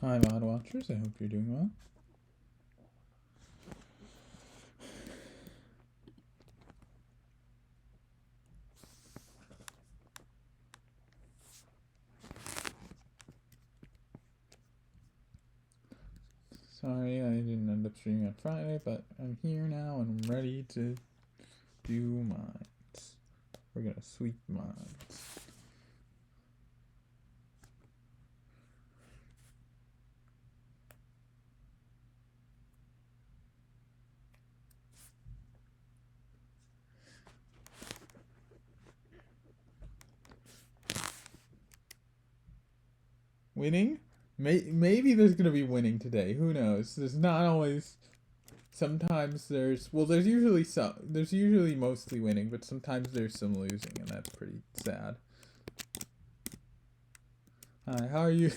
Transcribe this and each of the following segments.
Hi, Mod Watchers. I hope you're doing well. Sorry I didn't end up streaming on Friday, but I'm here now and I'm ready to do mines. We're gonna sweep mines. Winning? Maybe there's gonna be winning today. Who knows? There's not always. Sometimes there's usually mostly winning, but sometimes there's some losing, and that's pretty sad. Hi, how are you?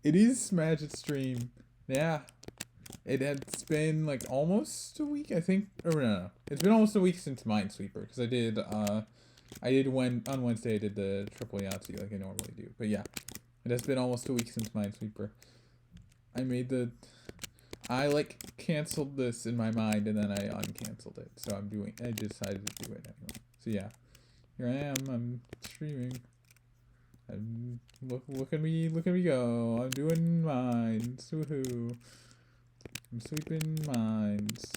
It is Magic Stream. Yeah. It's been like almost a week, I think. Or no. It's been almost a week since Minesweeper, because on Wednesday I did the triple Yahtzee like I normally do. But yeah, it has been almost a week since Minesweeper. I like canceled this in my mind and then I uncanceled it. So I decided to do it anyway. So yeah, here I am. I'm streaming. Look at me go. I'm doing mines. Woohoo. I'm sweeping mines.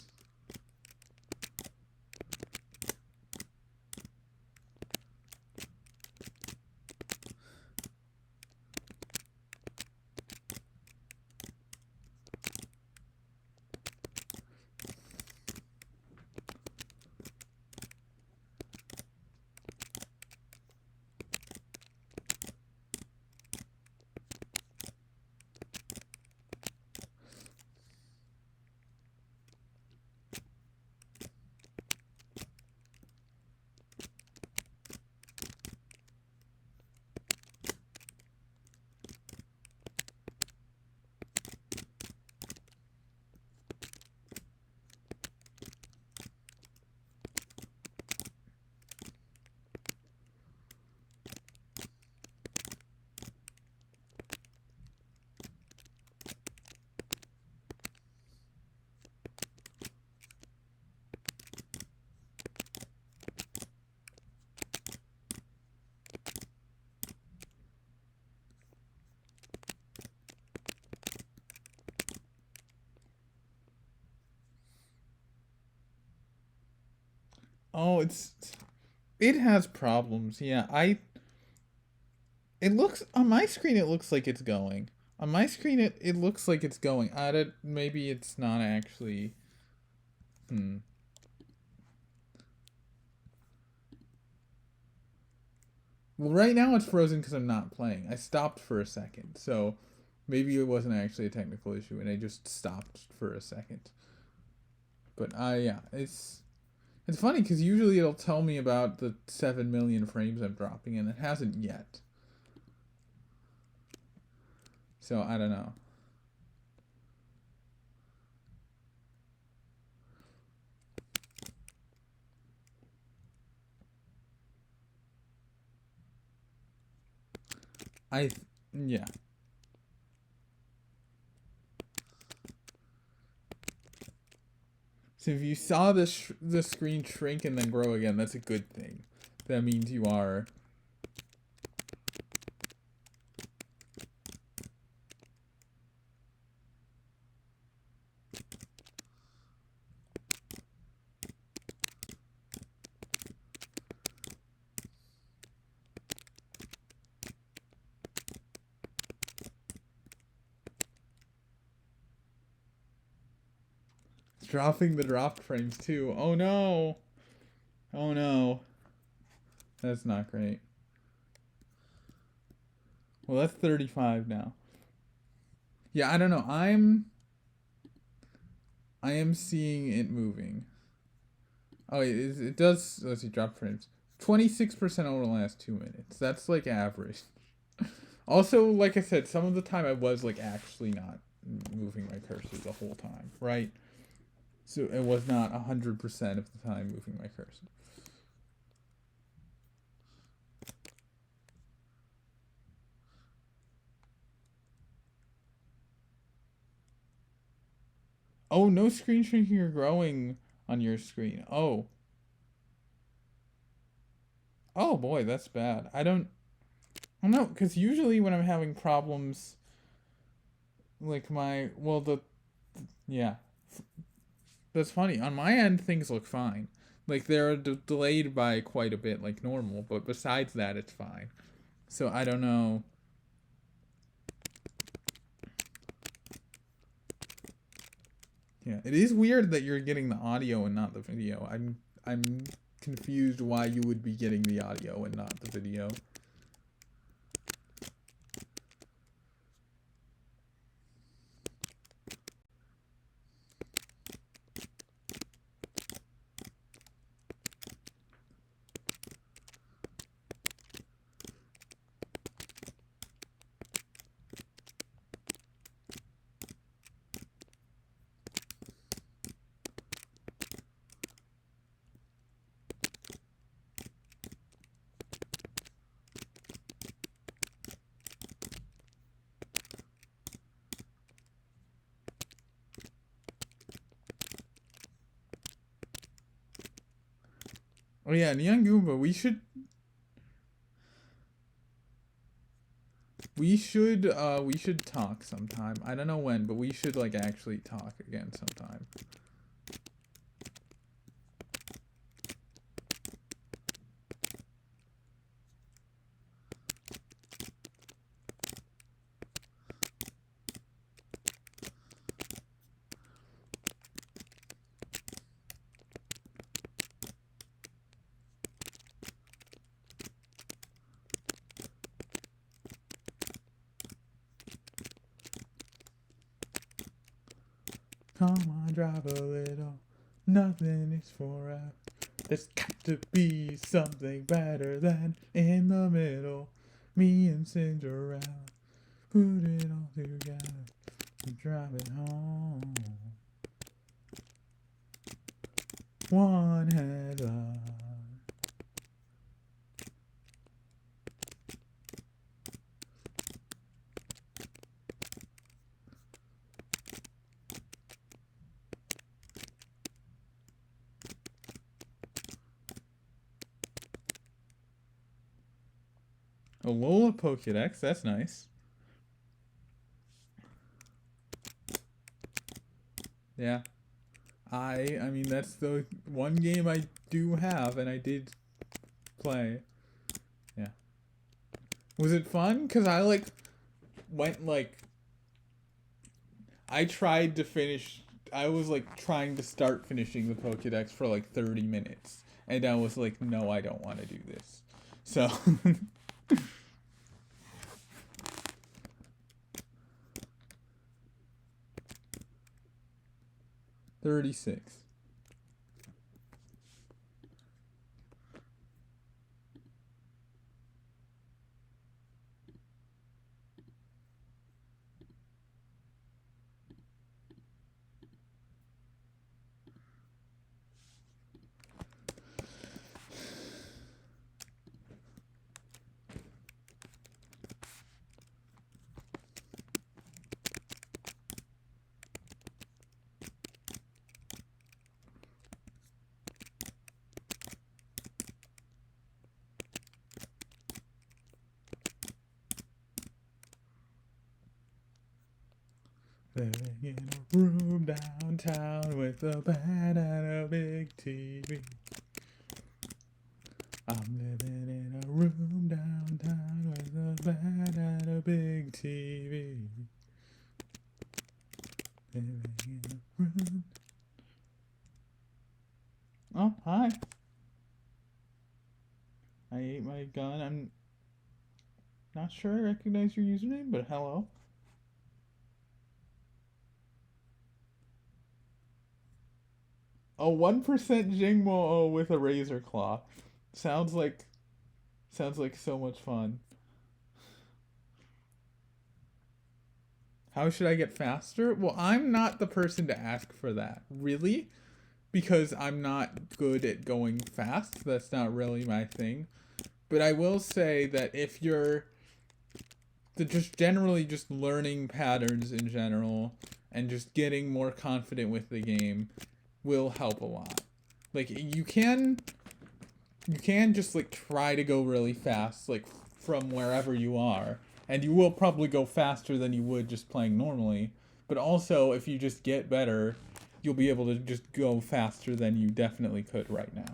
Oh, it has problems. Yeah, it looks on my screen. It looks like it's going. On my screen, it looks like it's going. Maybe it's not actually. Hmm. Well, right now it's frozen because I'm not playing. I stopped for a second, so maybe it wasn't actually a technical issue, and I just stopped for a second. But yeah, it's funny because usually it'll tell me about the 7 million frames I'm dropping, and it hasn't yet. So I don't know. Yeah. So if you saw the screen shrink and then grow again, that's a good thing. That means you are dropping the dropped frames too. Oh no. Oh no. That's not great. Well, that's 35 now. Yeah, I don't know. I am seeing it moving. Oh, it does. Let's see, drop frames. 26% over the last 2 minutes. That's like average. Also, like I said, some of the time I was like actually not moving my cursor the whole time, right? So it was not 100% of the time moving my cursor. Oh, no screen shrinking or growing on your screen. Oh. Oh boy, that's bad. I don't know, because usually when I'm having problems, like yeah, that's funny. On my end, things look fine. Like they're delayed by quite a bit, like normal, but besides that, it's fine. So I don't know. Yeah, it is weird that you're getting the audio and not the video. I'm confused why you would be getting the audio and not the video. Oh yeah, Neon Goomba, we should talk sometime. I don't know when, but we should like actually talk again sometime. Come on, drive a little. Nothing is forever. There's got to be something better than in the middle. Me and Cinderella put it all together and drive it home. One headlight. A Lola Pokédex, that's nice. Yeah. I mean that's the one game I do have and I did play. Yeah. Was it fun? Cause I like went like I tried to finish I was like trying to start finishing the Pokédex for like 30 minutes. And I was like, no, I don't want to do this. So 36. Living in a room downtown with a bed and a big TV. I'm living in a room downtown with a bed and a big TV. Living in a room. Oh, hi. I ate my gun. I'm not sure I recognize your username, but hello. A 1% Jingmo with a razor claw. Sounds like so much fun. How should I get faster? Well, I'm not the person to ask for that. Really? Because I'm not good at going fast. That's not really my thing. But I will say that if you're just generally just learning patterns in general and just getting more confident with the game will help a lot. Like you can just like try to go really fast, like from wherever you are, and you will probably go faster than you would just playing normally. But also, if you just get better, you'll be able to just go faster than you definitely could right now.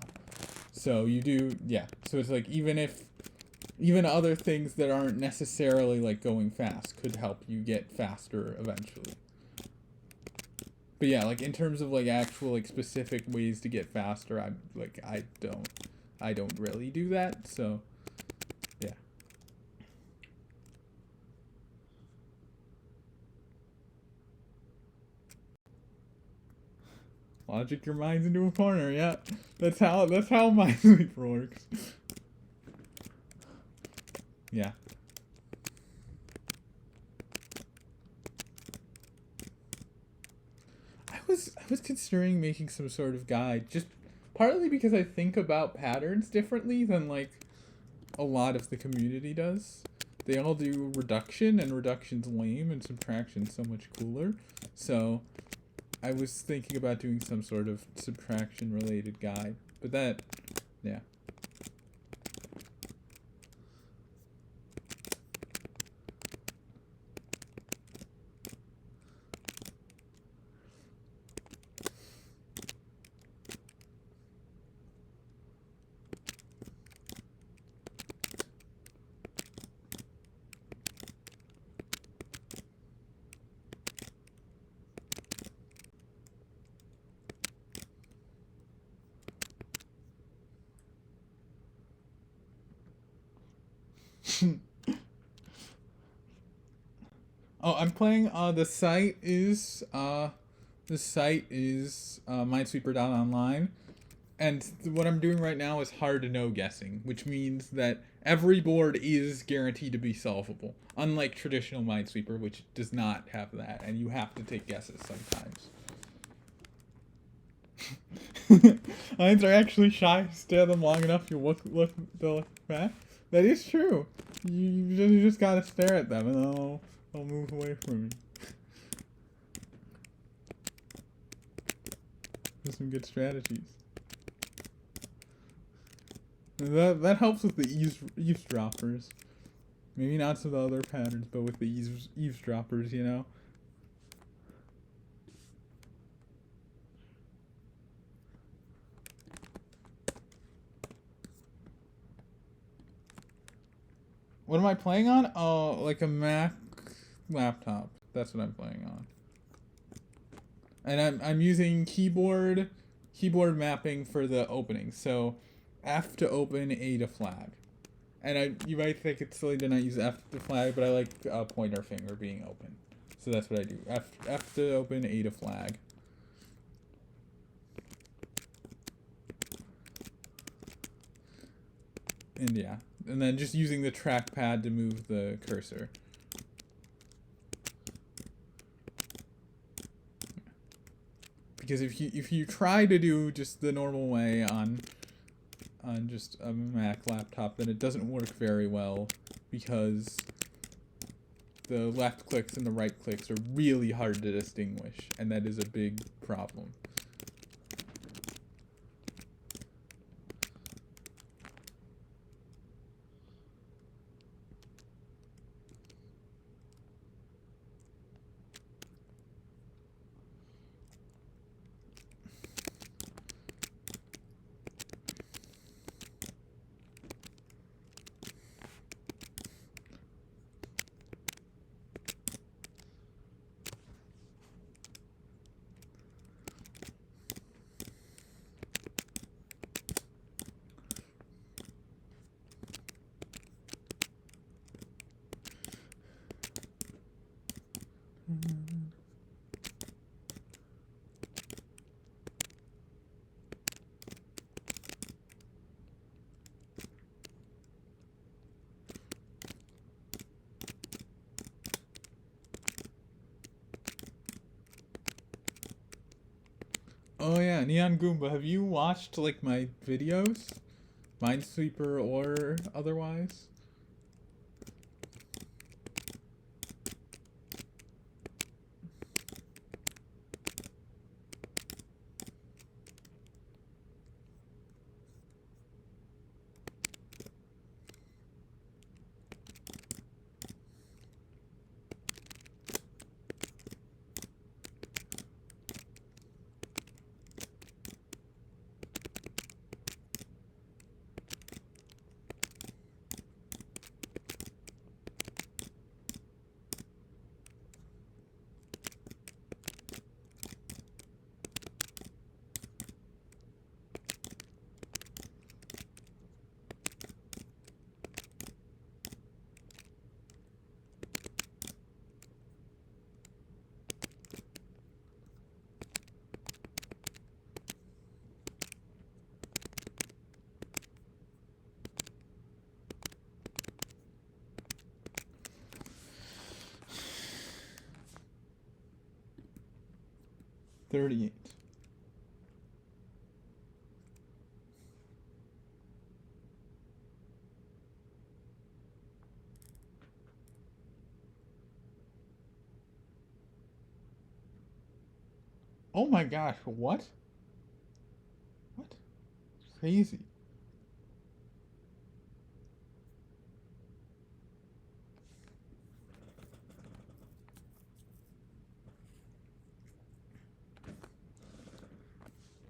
So you do, yeah. So it's like even other things that aren't necessarily like going fast could help you get faster eventually. But yeah, like in terms of like actual like specific ways to get faster, I don't really do that. So yeah. Logic your minds into a corner. Yeah, that's how Minesweeper works. Yeah. I was considering making some sort of guide, just partly because I think about patterns differently than like a lot of the community does. They all do reduction, and reduction's lame, and subtraction's so much cooler. So I was thinking about doing some sort of subtraction related guide, but that, yeah. Oh, I'm playing. The site is Minesweeper.online, and what I'm doing right now is hard to know guessing, which means that every board is guaranteed to be solvable, unlike traditional Minesweeper, which does not have that, and you have to take guesses sometimes. Lions are actually shy. Stare at them long enough, you they'll look back. That is true. You just gotta stare at them, and they'll move away from you. There's some good strategies. That helps with the eavesdroppers. Maybe not some of the other patterns, but with the eavesdroppers, you know. What am I playing on? Oh, like a Mac laptop. That's what I'm playing on. And I'm using keyboard mapping for the opening. So F to open, A to flag. And you might think it's silly to not use F to flag, but I like pointer finger being open. So that's what I do. F to open, A to flag. And yeah. And then just using the trackpad to move the cursor. Because if you try to do just the normal way on just a Mac laptop, then it doesn't work very well, because the left clicks and the right clicks are really hard to distinguish, and that is a big problem. Oh yeah, Neon Goomba, have you watched like my videos? Minesweeper or otherwise? 38. Oh my gosh, what? What? Crazy.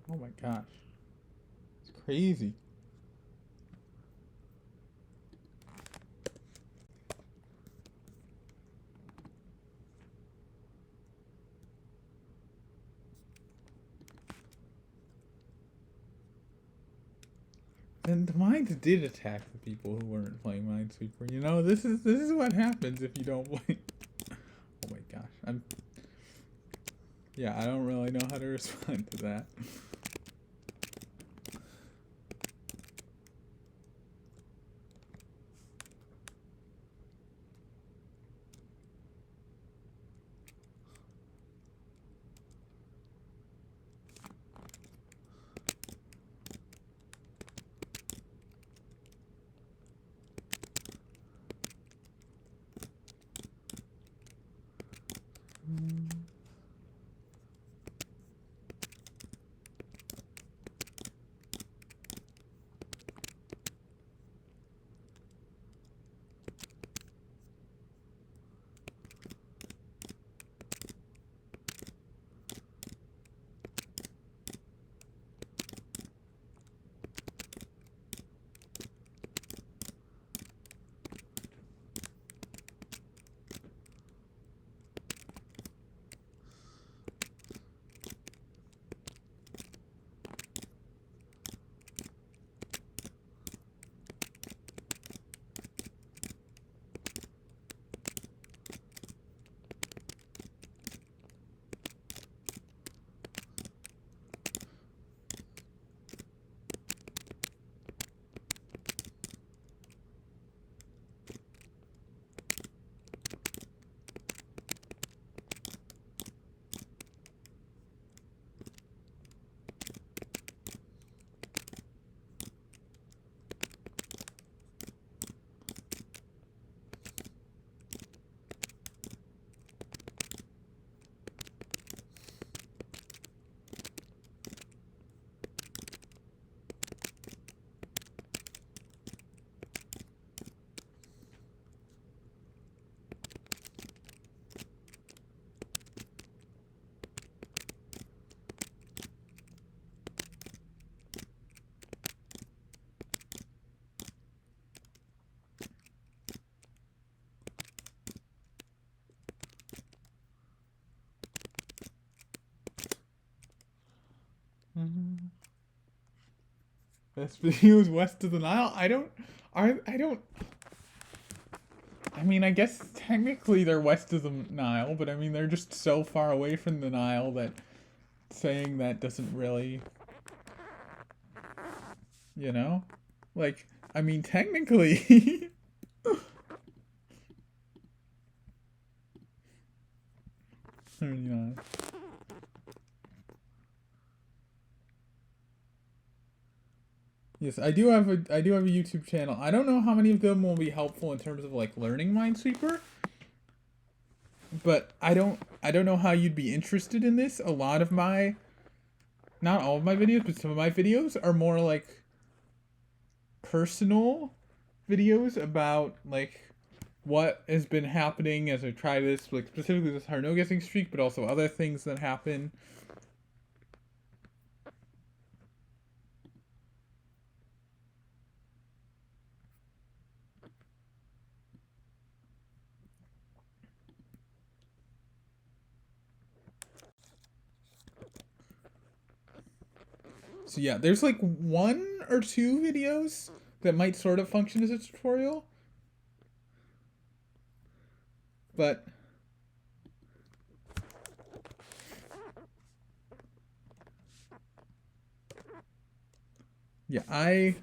Oh my gosh. It's crazy. And the mines did attack the people who weren't playing Minesweeper. You know, this is what happens if you don't play. Oh my gosh. Yeah, I don't really know how to respond to that. Best videos west of the Nile? I don't. I mean, I guess technically they're west of the Nile, but I mean, they're just so far away from the Nile that saying that doesn't really. You know? Like, I mean, technically. 39. Yes, I do have a YouTube channel. I don't know how many of them will be helpful in terms of like learning Minesweeper, but I don't know how you'd be interested in this. A lot of my, not all of my videos, but some of my videos are more like personal videos about like what has been happening as I try this, like specifically this hard no guessing streak, but also other things that happen. So yeah, there's like one or two videos that might sort of function as a tutorial. But yeah, I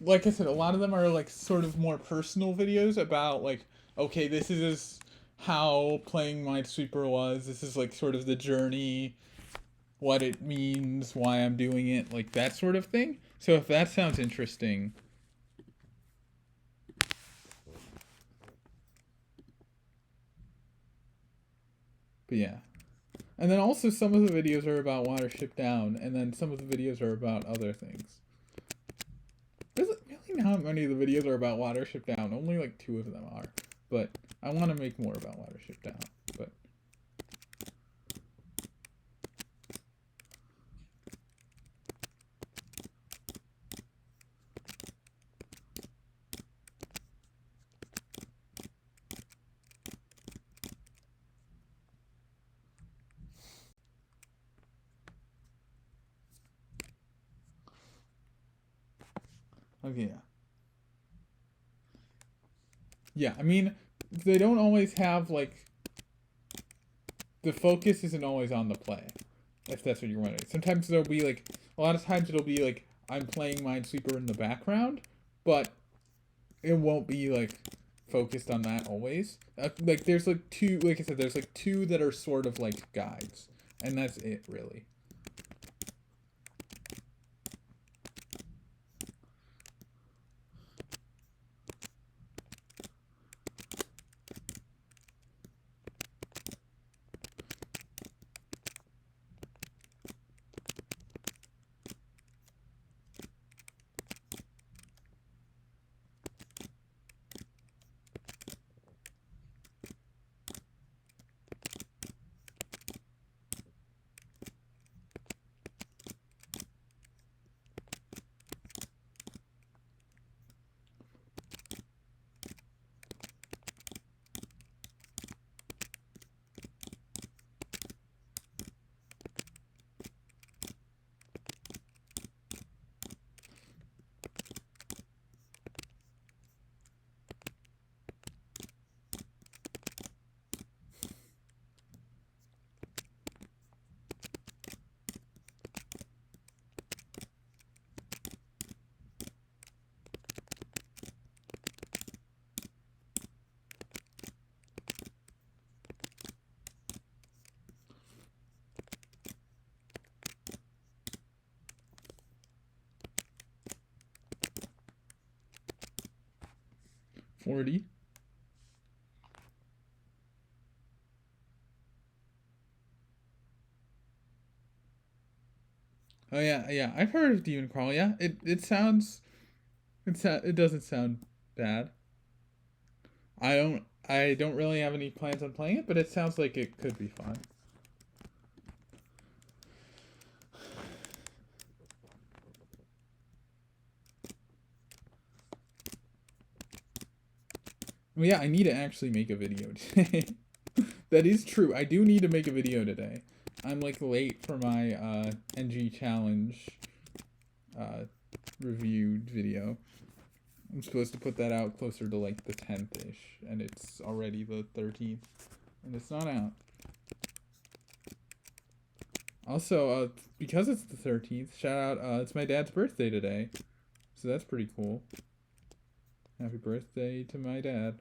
like I said, a lot of them are like sort of more personal videos about like, okay, this is how playing Minesweeper was. This is like sort of the journey, what it means, why I'm doing it, like that sort of thing. So if that sounds interesting. But yeah. And then also some of the videos are about Watership Down, and then some of the videos are about other things. Really not many of the videos are about Watership Down. Only like 2 of them are. But I want to make more about Watership Down. But okay, yeah. Yeah, I mean, they don't always have like the focus isn't always on the play, if that's what you're wondering. Sometimes there'll be like a lot of times it'll be like I'm playing Minesweeper in the background, but it won't be like focused on that always. Like there's like 2, like I said, there's like 2 that are sort of like guides, and that's it really. $40. Oh yeah, yeah. I've heard of Demon Crawl. Yeah, it sounds it doesn't sound bad. I don't really have any plans on playing it, but it sounds like it could be fun. Well, yeah, I need to actually make a video today. That is true. I do need to make a video today. I'm like late for my NG challenge uh, reviewed video. I'm supposed to put that out closer to like the 10th ish, and it's already the 13th, and it's not out. Also, because it's the 13th, shout out, it's my dad's birthday today, so that's pretty cool. Happy birthday to my dad.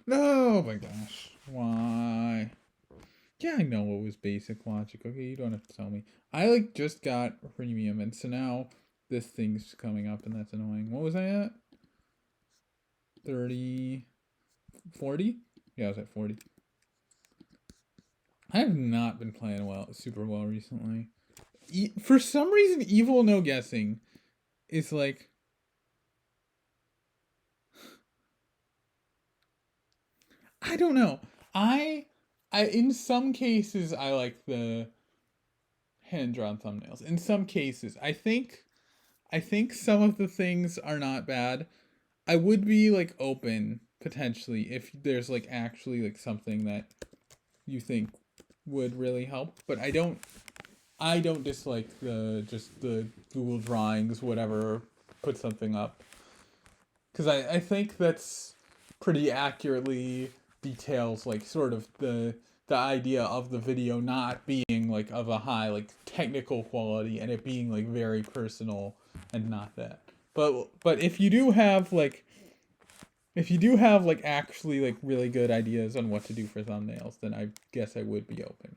No, oh my gosh. Why? Yeah, I know it was basic logic. Okay, you don't have to tell me. I like just got premium, and so now this thing's coming up, and that's annoying. What was I at? 30, 40? Yeah, I was at 40. I have not been playing super well recently. For some reason, Evil No Guessing is like, I don't know. I I in some cases I like the hand drawn thumbnails. In some cases, I think some of the things are not bad. I would be like open potentially if there's like actually like something that you think would really help, but I don't dislike the just the Google drawings whatever put something up because I think that's pretty accurately details like sort of the idea of the video not being like of a high like technical quality and it being like very personal and not that. But if you do have like actually like really good ideas on what to do for thumbnails, then I guess I would be open.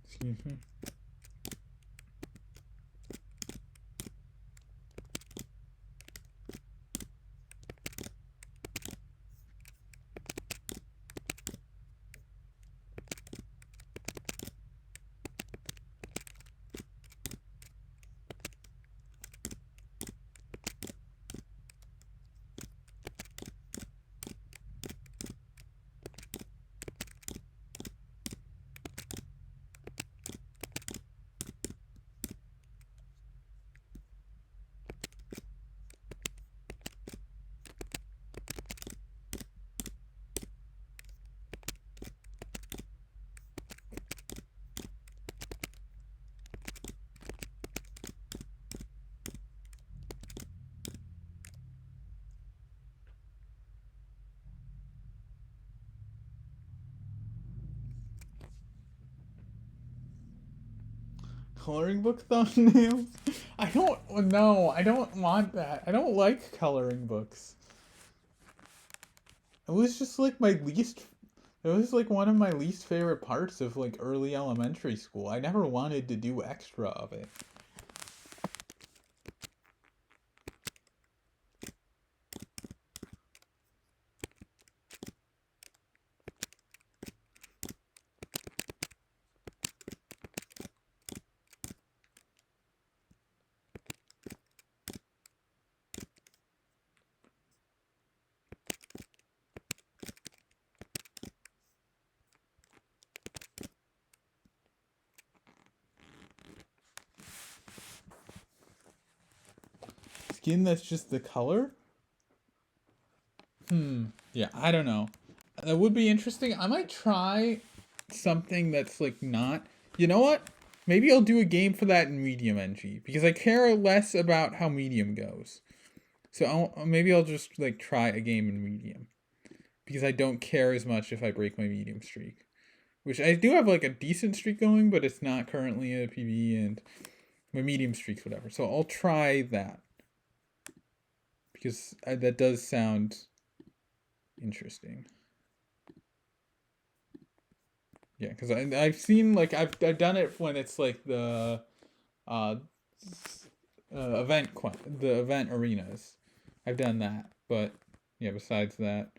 Excuse me. Coloring book thumbnails? I don't no, I don't want that. I don't like coloring books. It was just like my least it was like one of my least favorite parts of like early elementary school. I never wanted to do extra of it. Skin that's just the color? Yeah, I don't know. That would be interesting. I might try something that's like not. You know what? Maybe I'll do a game for that in Medium NG because I care less about how Medium goes. So maybe I'll just like try a game in Medium because I don't care as much if I break my Medium streak, which I do have like a decent streak going, but it's not currently a PB and my Medium streak's whatever. So I'll try that because that does sound interesting. Yeah, because I've seen like I've done it when it's like the uh, the event arenas. I've done that, but yeah. Besides that,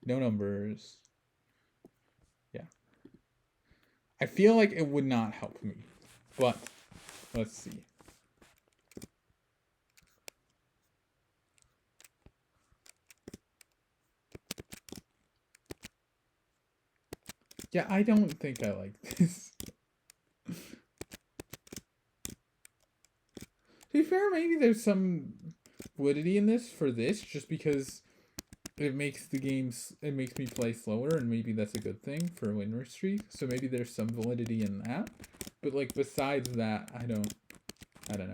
no numbers. Yeah, I feel like it would not help me. But let's see. Yeah, I don't think I like this. To be fair, maybe there's some validity in this for this, just because it makes it makes me play slower, and maybe that's a good thing for a win streak. So maybe there's some validity in that. But like besides that, I don't know. I don't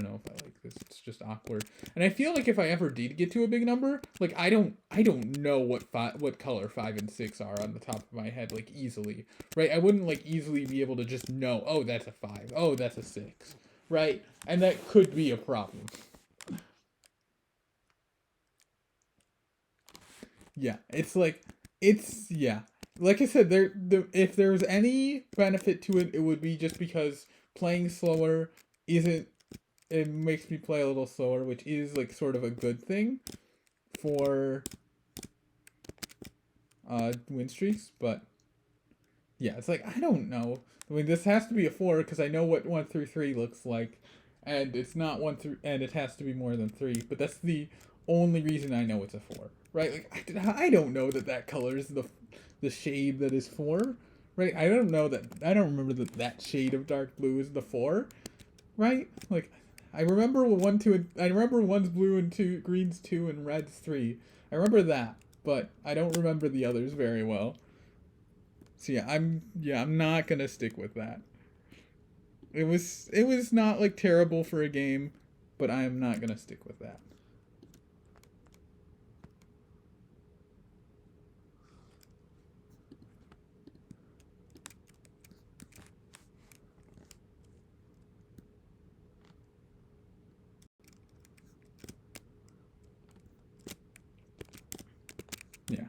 know if I like this. It's just awkward. And I feel like if I ever did get to a big number, like I don't know what color 5 and 6 are on the top of my head like easily. Right? I wouldn't like easily be able to just know, "Oh, that's a 5. Oh, that's a 6." Right? And that could be a problem. Yeah, yeah. Like I said, if there was any benefit to it, it would be just because playing slower isn't it makes me play a little slower, which is like sort of a good thing for win streaks, but yeah, it's like I don't know. I mean, this has to be a 4 because I know what 1 through 3 looks like, and it's not 1 through, and it has to be more than 3. But that's the only reason I know it's a 4, right? Like I don't know that color is the shade that is 4, right? I don't know that. I don't remember that shade of dark blue is the 4, right? Like I remember 1, 2. I remember one's blue and two green's 2 and red's 3. I remember that, but I don't remember the others very well. So I'm not gonna stick with that. It was not like terrible for a game, but I am not gonna stick with that. Yeah.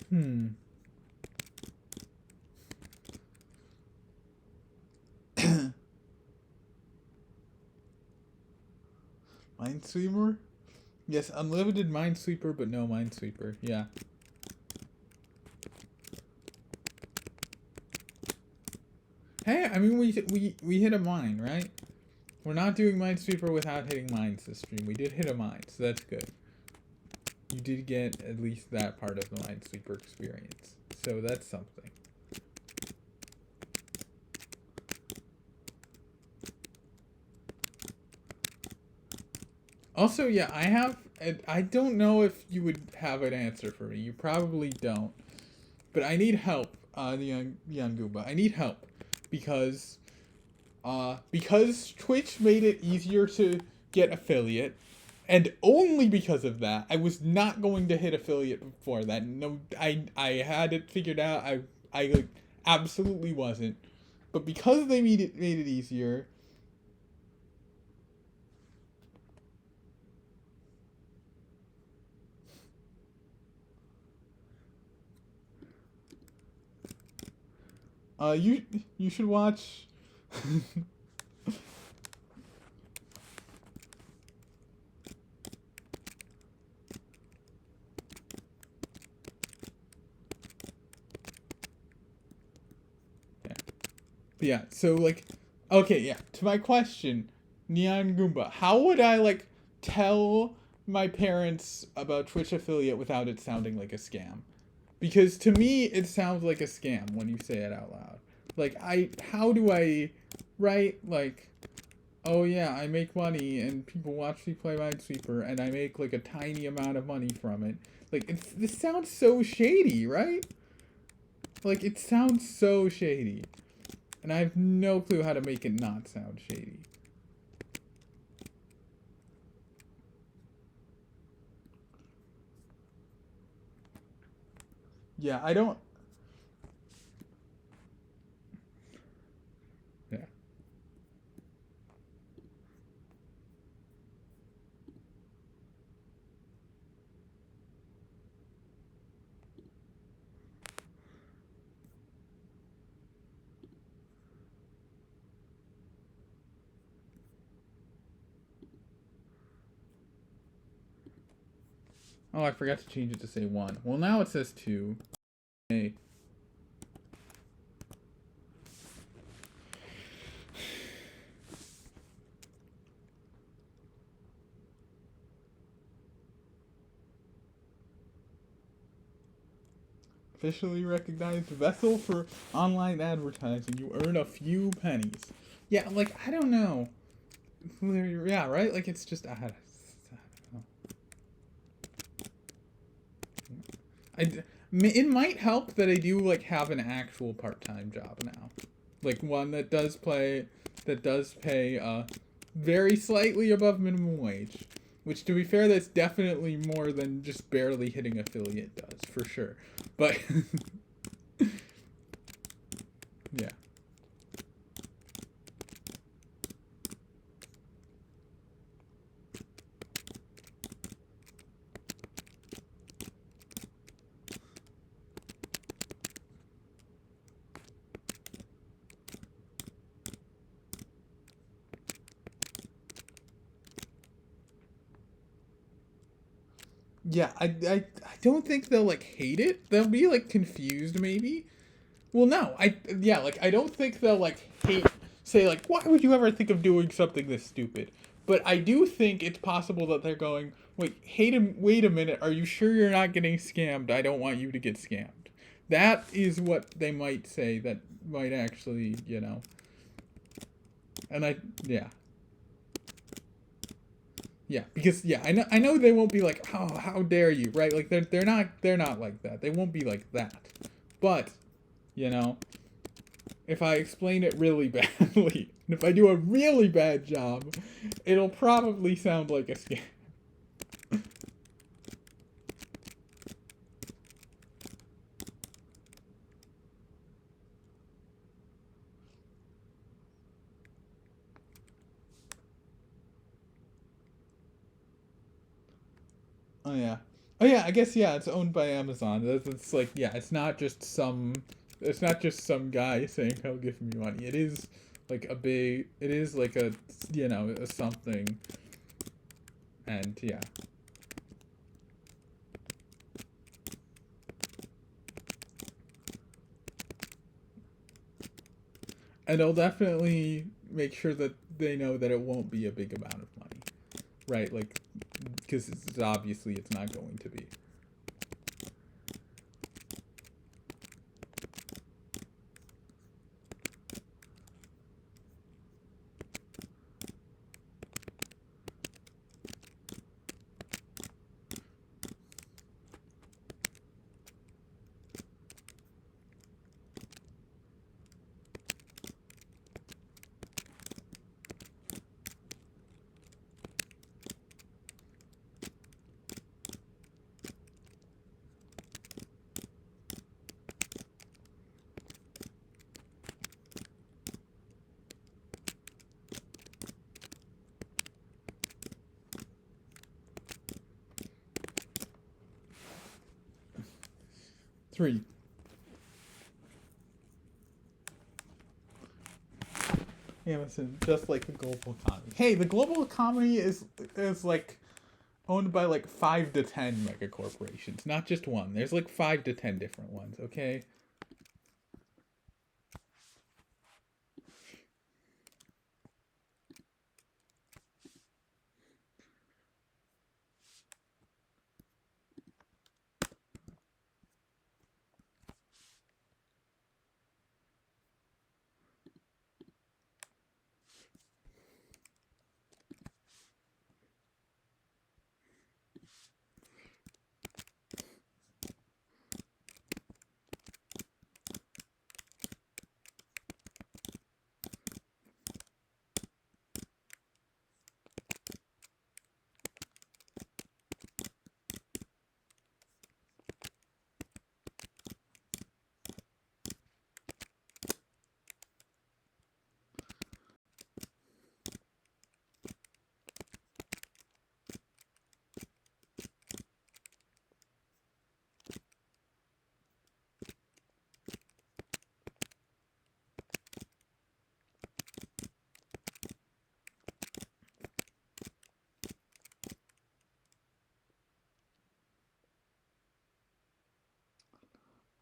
Hmm. Minesweeper? Yes, unlimited Minesweeper, but no Minesweeper. Yeah. Hey, I mean we hit a mine, right? We're not doing Minesweeper without hitting mines this stream. We did hit a mine, so that's good. You did get at least that part of the Minesweeper experience, so that's something. Also, yeah, I don't know if you would have an answer for me. You probably don't. But I need help, the young Goomba. I need help. Because Twitch made it easier to get affiliate, and only because of that, I was not going to hit affiliate before that. No, I had it figured out. I like, absolutely wasn't. But because they made it easier, you should watch. Yeah. But yeah, so like Okay, yeah. To my question, Neon Goomba, how would I like tell my parents about Twitch affiliate without it sounding like a scam? Because to me, it sounds like a scam when you say it out loud. Like how do I, right? Like, oh yeah, I make money and people watch me play Minesweeper and I make like a tiny amount of money from it. Like this sounds so shady, right? Like it sounds so shady. And I have no clue how to make it not sound shady. Yeah, I don't. Yeah. Oh, I forgot to change it to say 1. Well, now it says 2. Hey. Officially recognized vessel for online advertising. You earn a few pennies. Yeah, like, I don't know. Yeah, right? Like, it's just, I don't know. It might help that I do, like, have an actual part-time job now. Like, one that does pay, very slightly above minimum wage. Which, to be fair, that's definitely more than just barely hitting affiliate does, for sure. But, yeah. Yeah, I don't think they'll, like, hate it. They'll be, like, confused, maybe. Well, no, yeah, like, I don't think they'll, like, say, like, why would you ever think of doing something this stupid? But I do think it's possible that they're going, wait a minute, are you sure you're not getting scammed? I don't want you to get scammed. That is what they might say that might actually, and yeah. Yeah, because yeah, I know they won't be like, oh, how dare you, right? Like they're not like that. They won't be like that. But, you know, if I explain it really badly, and if I do a really bad job, it'll probably sound like a scam. Oh yeah. Oh yeah, I guess yeah, it's owned by Amazon. It's like yeah, it's not just some guy saying he'll give me money. It is like a a something and yeah. And I'll definitely make sure that they know that it won't be a big amount of money, right? Like, because obviously it's not going to be. Three. Amazon, just like the global economy. Hey, the global economy is like owned by like 5 to 10 mega corporations, not just one. There's like 5 to 10 different ones. Okay.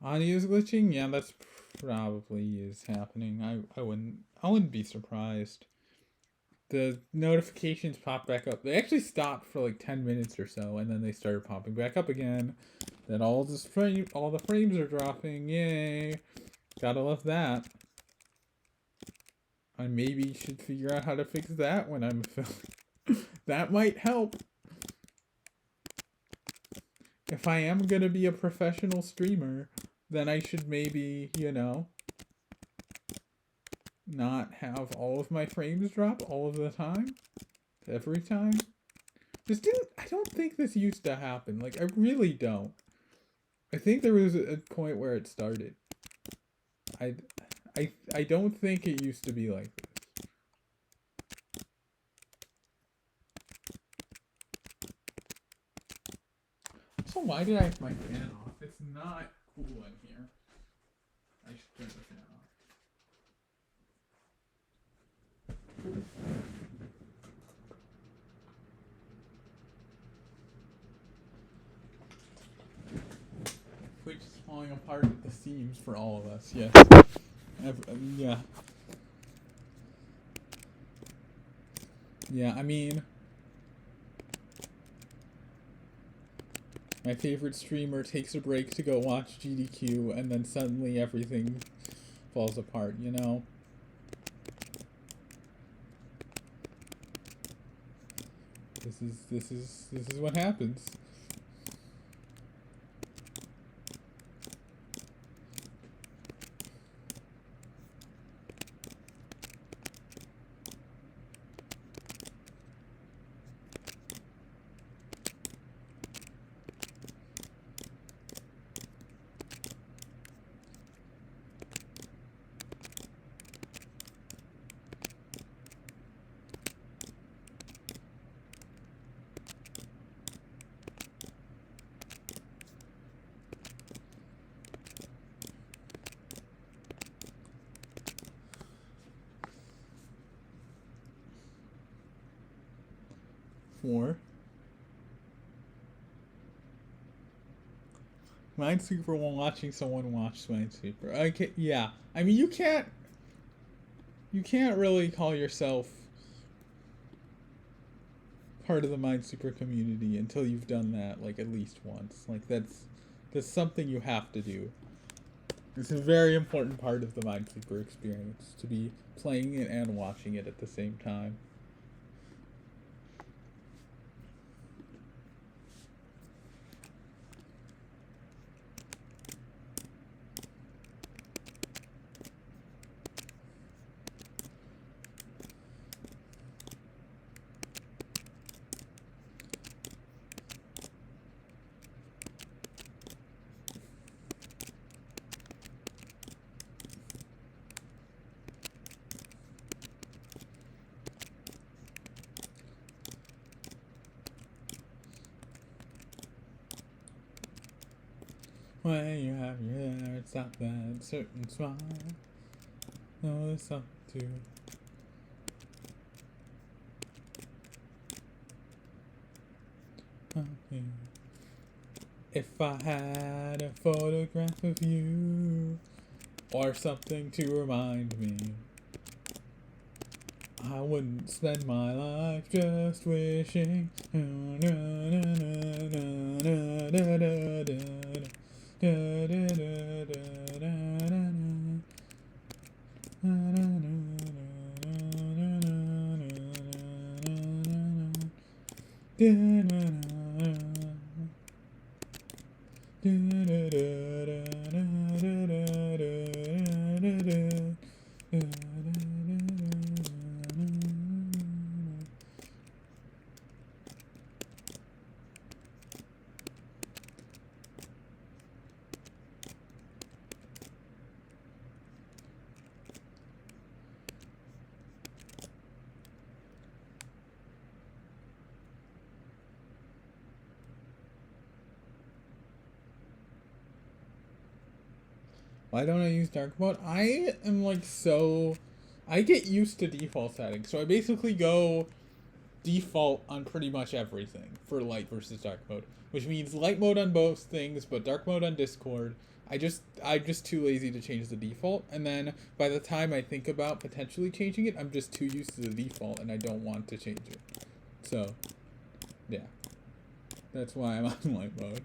Audio's glitching? Yeah, that's probably is happening. I wouldn't be surprised. The notifications pop back up. They actually stopped for like 10 minutes or so, and then they started popping back up again. Then all the frames are dropping. Yay! Gotta love that. I maybe should figure out how to fix that when I'm filming. That might help. If I am gonna be a professional streamer, then I should maybe, not have all of my frames drop all of the time. Every time. I don't think this used to happen. Like, I really don't. I think there was a point where it started. I don't think it used to be like this. So why did I have my fan off? It's not cool in here. I should turn the fan off. Which is falling apart at the seams for all of us, yes. Yeah. Yeah, I mean, my favorite streamer takes a break to go watch GDQ, and then suddenly everything falls apart, you know? This is what happens. For Minesweeper while watching someone watch Minesweeper. Okay, yeah. I mean, you can't really call yourself part of the Minesweeper community until you've done that like at least once. Like that's something you have to do. It's a very important part of the Minesweeper experience to be playing it and watching it at the same time. When you have your hair, it's not that certain smile. No, it's up to. Okay. If I had a photograph of you, or something to remind me, I wouldn't spend my life just wishing. Why don't I use dark mode? I am like I get used to default settings, so I basically go default on pretty much everything for light versus dark mode, which means light mode on both things, but dark mode on Discord, I'm just too lazy to change the default, and then by the time I think about potentially changing it, I'm just too used to the default and I don't want to change it. So, yeah. That's why I'm on light mode.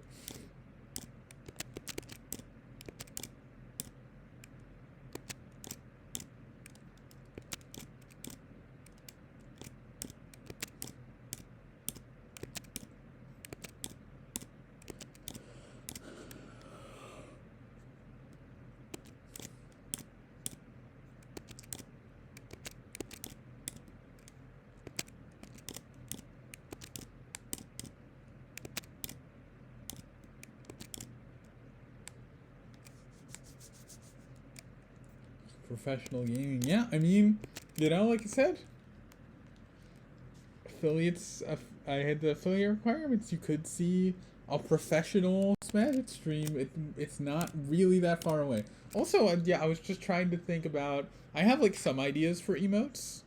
Professional gaming. Yeah, I mean, like I said, affiliates. I had the affiliate requirements. You could see a professional Smash stream. It's not really that far away. Also, yeah, I was just trying to think about. I have like some ideas for emotes.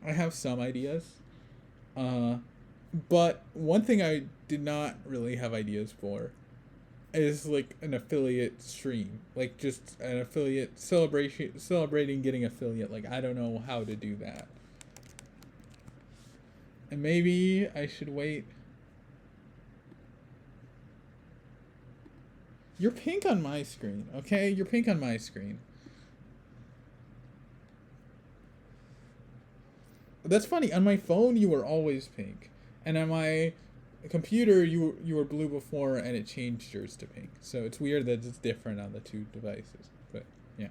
I have some ideas. Uh, but one thing I did not really have ideas for is like an affiliate stream, like just an affiliate celebration, celebrating getting affiliate. Like I don't know how to do that, and maybe I should wait. You're pink on my screen, okay? You're pink on my screen. That's funny. On my phone, you were always pink, and on my computer, you were blue before, and it changed yours to pink. So it's weird that it's different on the two devices. But yeah.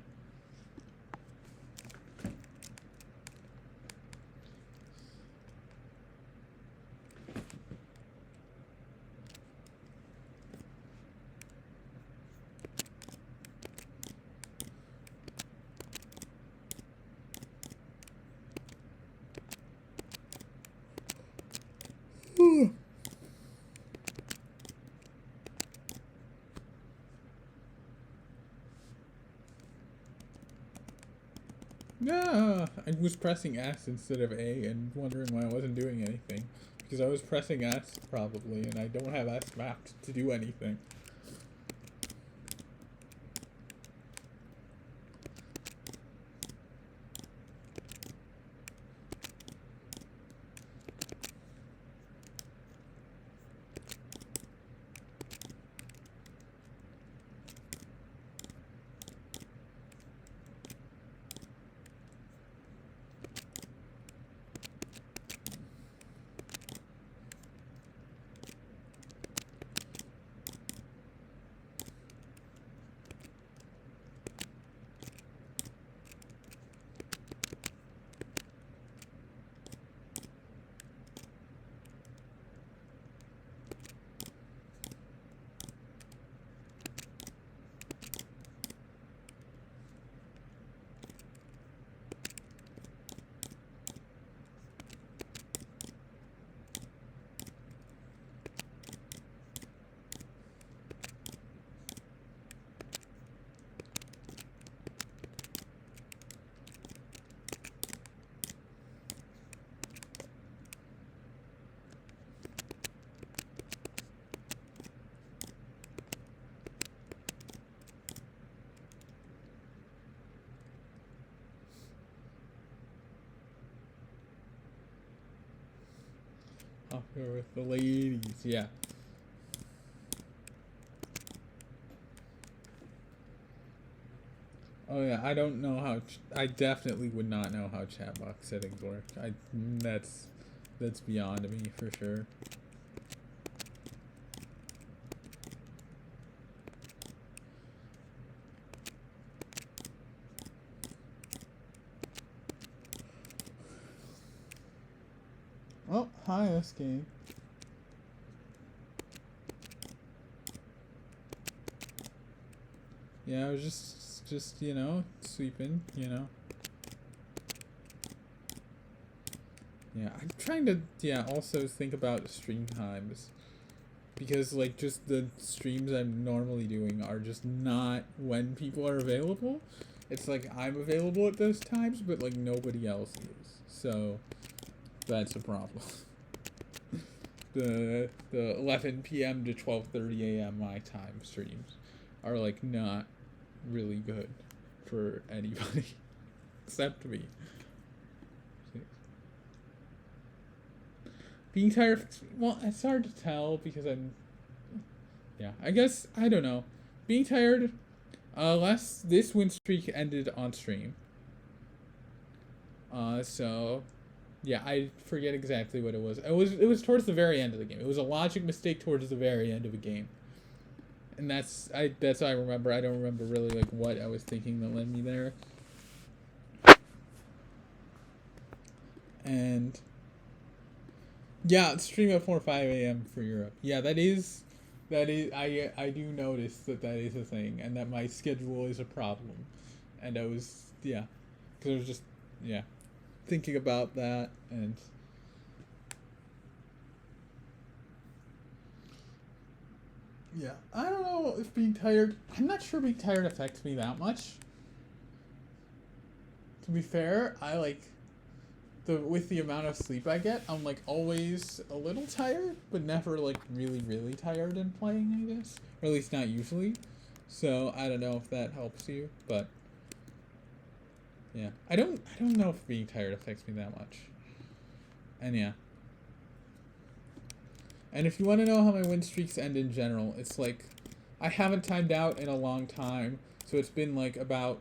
Yeah, I was pressing S instead of A and wondering why I wasn't doing anything. Because I was pressing S probably, and I don't have S mapped to do anything. Popular with the ladies, yeah. Oh yeah, I don't know how. I definitely would not know how chat box settings work. That's beyond me for sure. Oh, hi, this game. Yeah, I was just sweeping. Yeah, I'm trying to also think about stream times because like just the streams I'm normally doing are just not when people are available. It's like I'm available at those times, but like nobody else is. So that's a problem. the 11 p.m. to 12:30 a.m. my time streams are like not really good for anybody except me. Being tired, well, it's hard to tell because yeah, I guess, I don't know. Being tired, this win streak ended on stream. So, yeah, I forget exactly what it was. It was towards the very end of the game. It was a logic mistake towards the very end of a game. And that's how I remember. I don't remember really like what I was thinking that led me there. And yeah, stream at 4 or 5 a.m. for Europe. Yeah, that is I do notice that is a thing, and that my schedule is a problem. And I was, yeah, because I was just, yeah, thinking about that. And yeah, I don't know if being tired, I'm not sure being tired affects me that much. To be fair, I like with the amount of sleep I get, I'm like always a little tired, but never like really, really tired in playing, I guess. Or at least not usually. So I don't know if that helps you, but yeah. I don't know if being tired affects me that much. And yeah. And if you want to know how my win streaks end in general, it's like I haven't timed out in a long time, so it's been like about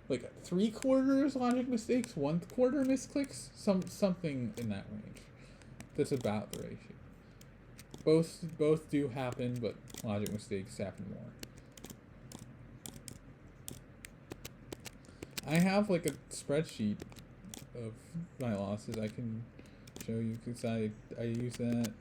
like 3/4 logic mistakes, 1/4 misclicks, something in that range. That's about the ratio. Both do happen, but logic mistakes happen more. I have like a spreadsheet of my losses I can show you because I use that.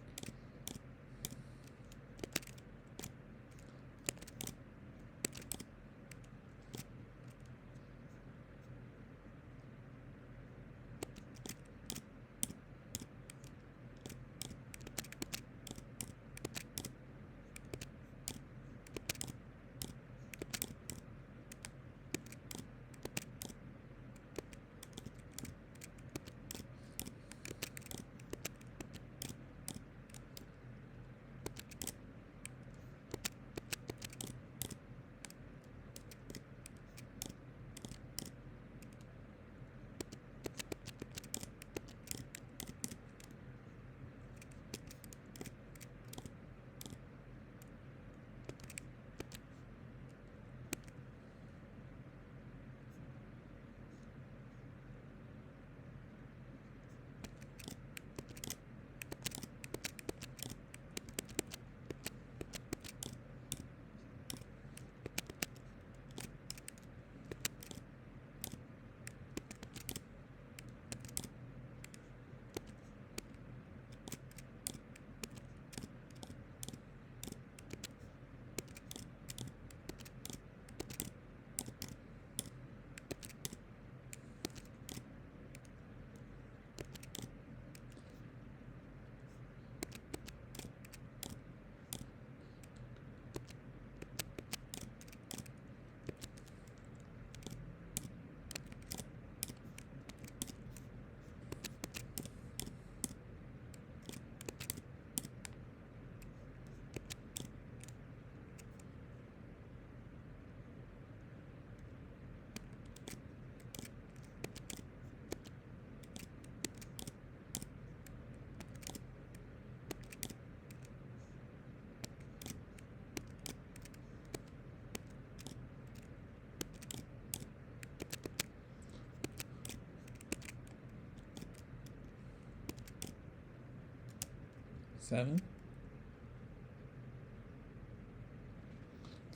Seven.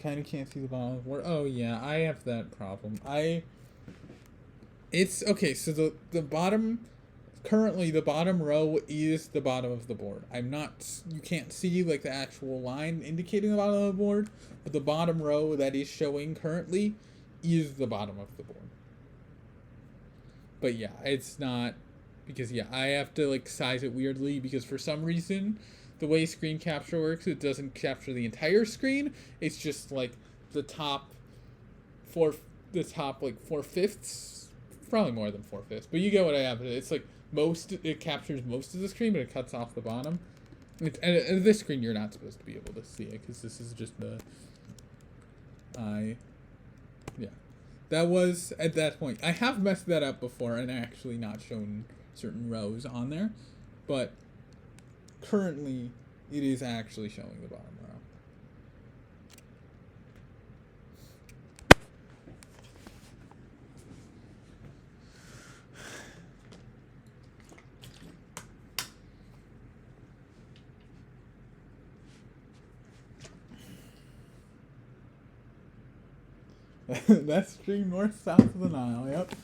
Kind of can't see the bottom of the board. Oh yeah, I have that problem. It's okay. So the bottom, currently the bottom row is the bottom of the board. I'm not. You can't see like the actual line indicating the bottom of the board, but the bottom row that is showing currently is the bottom of the board. But yeah, it's not, because yeah, I have to like size it weirdly because for some reason the way screen capture works, it doesn't capture the entire screen. It's just like the top like 4/5, probably more than 4/5, but you get what I have. It's like it captures most of the screen, but it cuts off the bottom. And this screen you're not supposed to be able to see it because this is just Yeah, that was at that point. I have messed that up before and actually not shown certain rows on there, but currently it is actually showing the bottom row. That's stream north south of the Nile. Yep,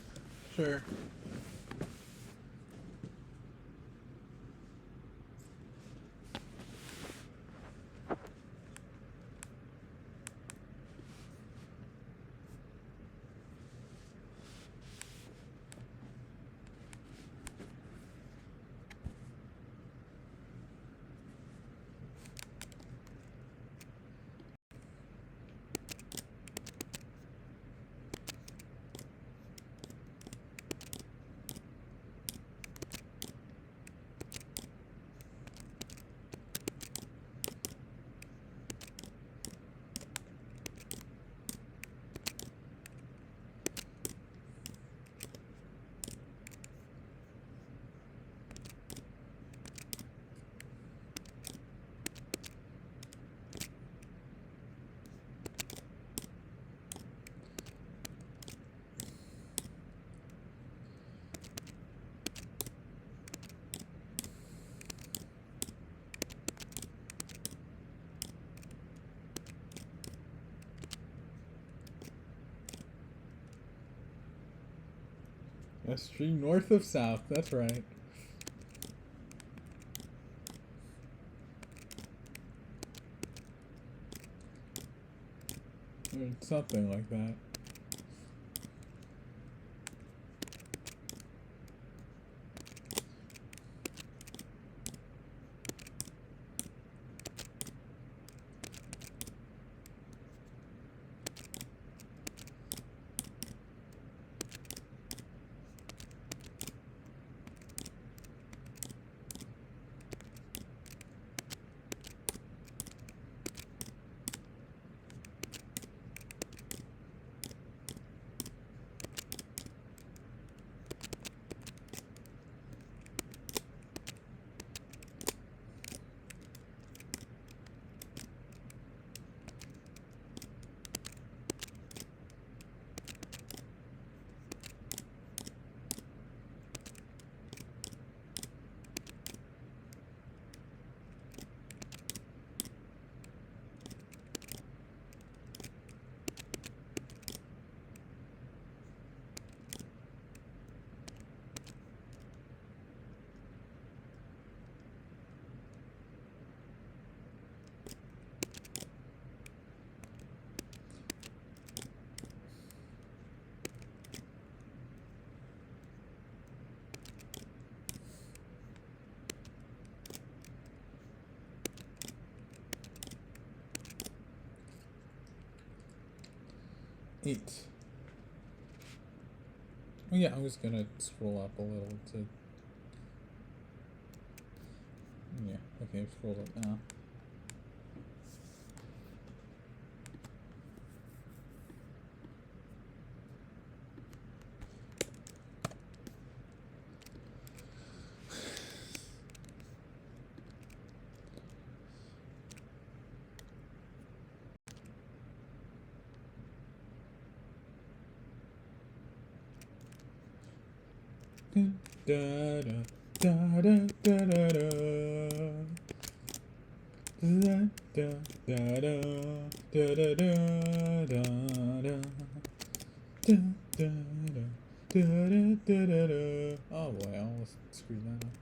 sure. That's stream north of south. That's right. Or something like that. Eight. Oh yeah, I was gonna scroll up a little to. Yeah, okay, scroll up now. Da da da da da da da. Da da da da da da da da da. Da da da da da da da. Oh boy, I almost screwed that up.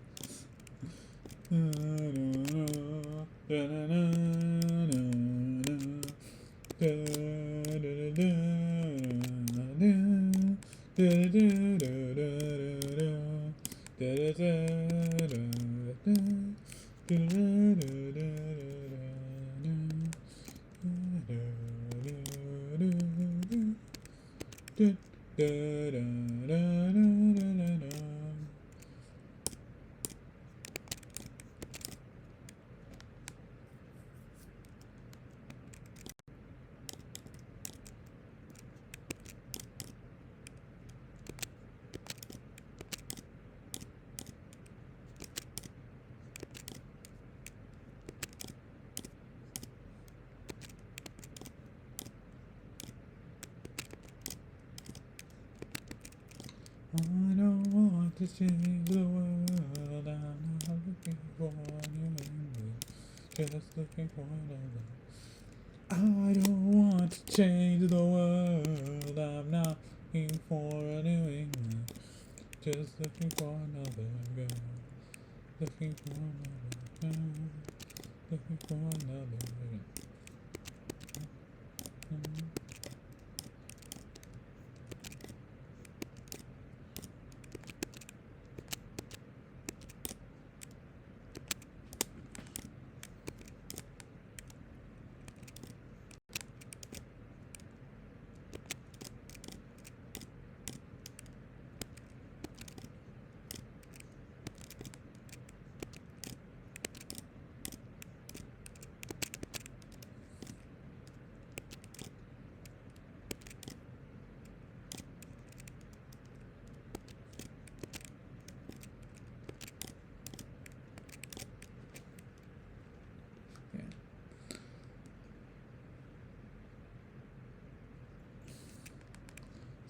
change the world. I'm not looking for a new England, just looking for another. I don't want to change the world. I'm not looking for a new England, just looking for another girl. Looking for another girl. Looking for another girl.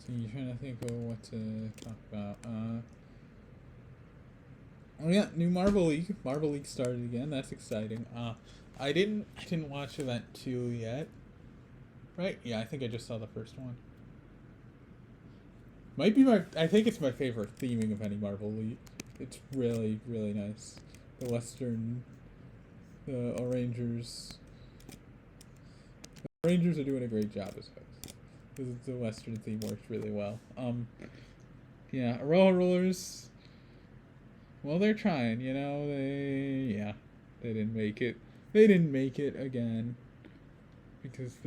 So you're trying to think of what to talk about. Oh yeah, new Marvel League. Marvel League started again. That's exciting. I didn't watch Event 2 yet. Right? Yeah, I think I just saw the first one. Might be I think it's my favorite theming of any Marvel League. It's really, really nice. The Western, the Rangers. The Rangers are doing a great job as hosts. The Western theme works really well. Yeah, Aroha Rollers. Well, they're trying, you know. They didn't make it. They didn't make it again because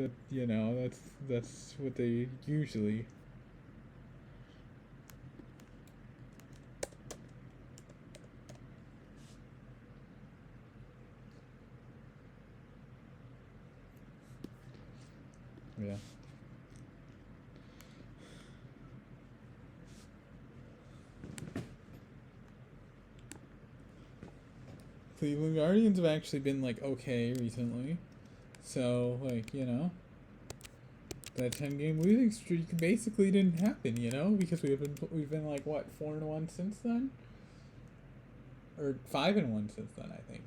that's what they usually. Yeah. Cleveland Guardians have actually been like okay recently. So that 10-game losing streak basically didn't happen, because we've been like what 4-1 since then, or 5-1 since then. I think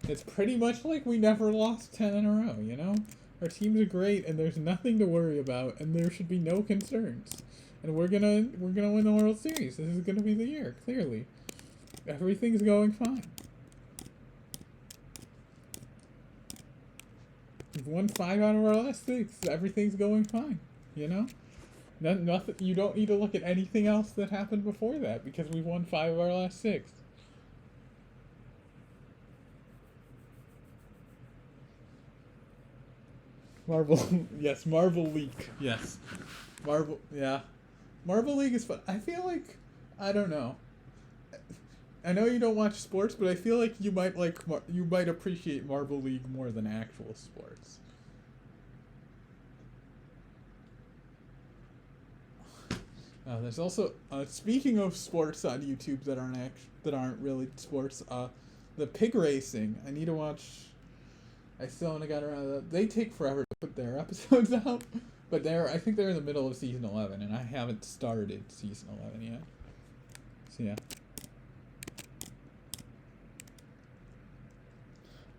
it's pretty much like we never lost 10 in a row. Our teams are great and there's nothing to worry about and there should be no concerns. And we're gonna win the World Series. This is gonna be the year. Clearly, everything's going fine. We've won 5 out of our last 6. Everything's going fine. Nothing. You don't need to look at anything else that happened before that because we've won 5 of our last 6. Marvel, yes, Marvel League, yes, Marvel, yeah, Marvel League is fun. I feel like, I don't know. I know you don't watch sports, but I feel like you might appreciate Marvel League more than actual sports. There's also speaking of sports on YouTube that aren't really sports. The pig racing. I need to watch. I still haven't got around to that. They take forever to put their episodes out, but I think they're in the middle of season 11, and I haven't started season 11 yet. So yeah.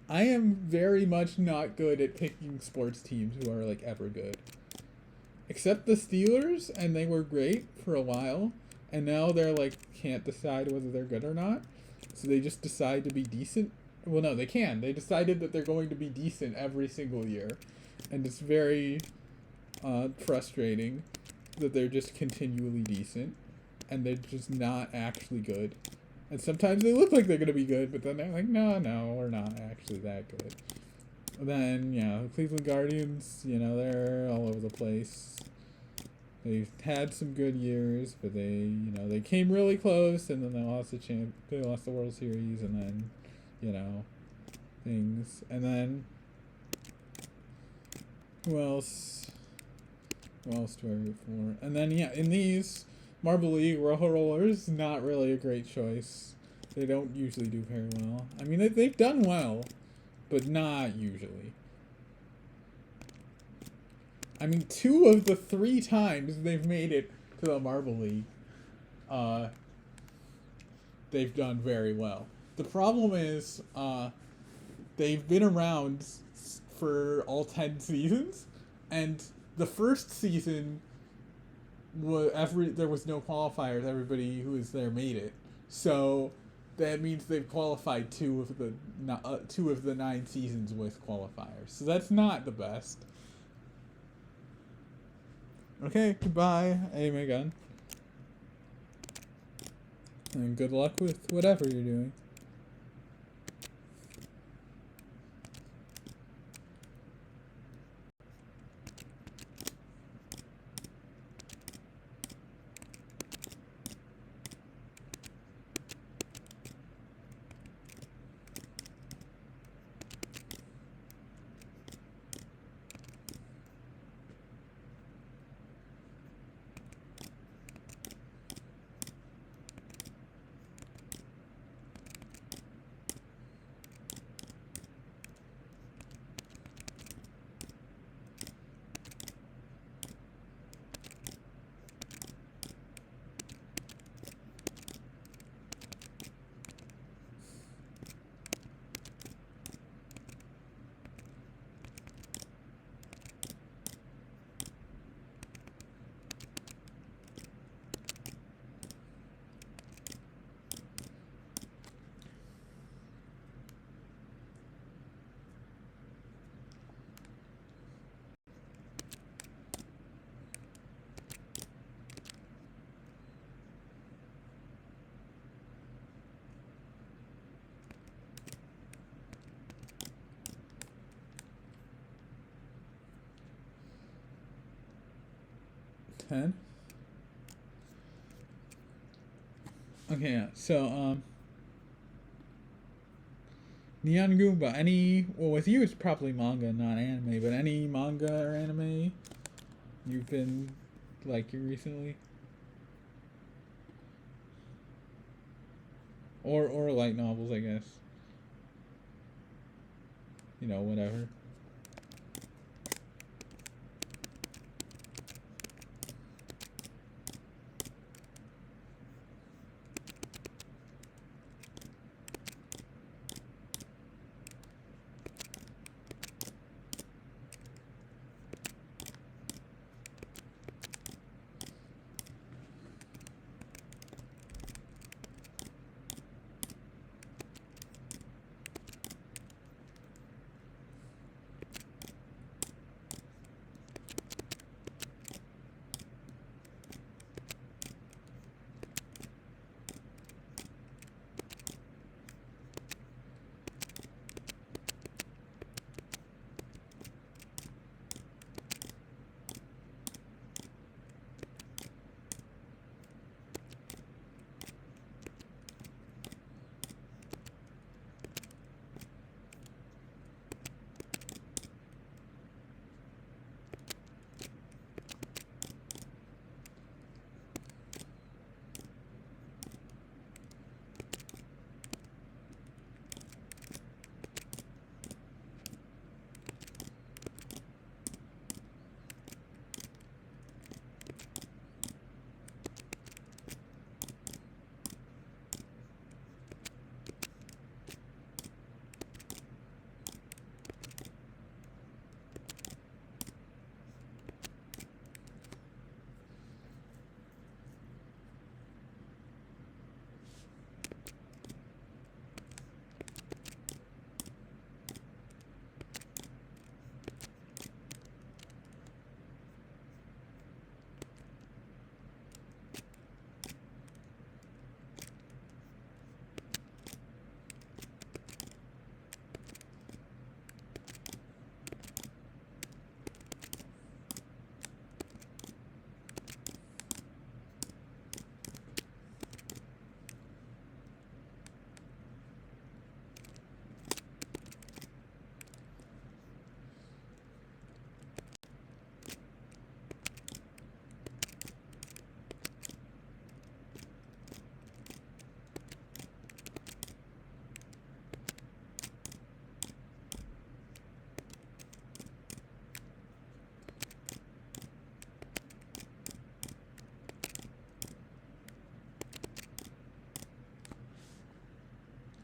I am very much not good at picking sports teams who are like ever good. Except the Steelers, and they were great for a while, and now they're like can't decide whether they're good or not. So they just decide to be decent. Well, no, they can. They decided that they're going to be decent every single year, and it's very frustrating that they're just continually decent, and they're just not actually good. And sometimes they look like they're going to be good, but then they're like, no, we're not actually that good. And then, the Cleveland Guardians, they're all over the place. They've had some good years, but they came really close, and then they lost they lost the World Series, and then, things. And then, who else? Who else do I root for? And then, in these, Marble League, Rojo Rollers, not really a great choice. They don't usually do very well. I mean, they've done well, but not usually. I mean, 2 of the 3 times they've made it to the Marble League, they've done very well. The problem is they've been around for all 10 seasons, and the first season there was no qualifiers. Everybody who was there made it. So that means they've qualified two of the 9 seasons with qualifiers. So that's not the best. Okay, goodbye, aim again. And good luck with whatever you're doing. Ten. Okay, yeah. So Neon Goomba. With you it's probably manga, not anime. But any manga or anime you've been liking recently, or light novels, I guess. Whatever.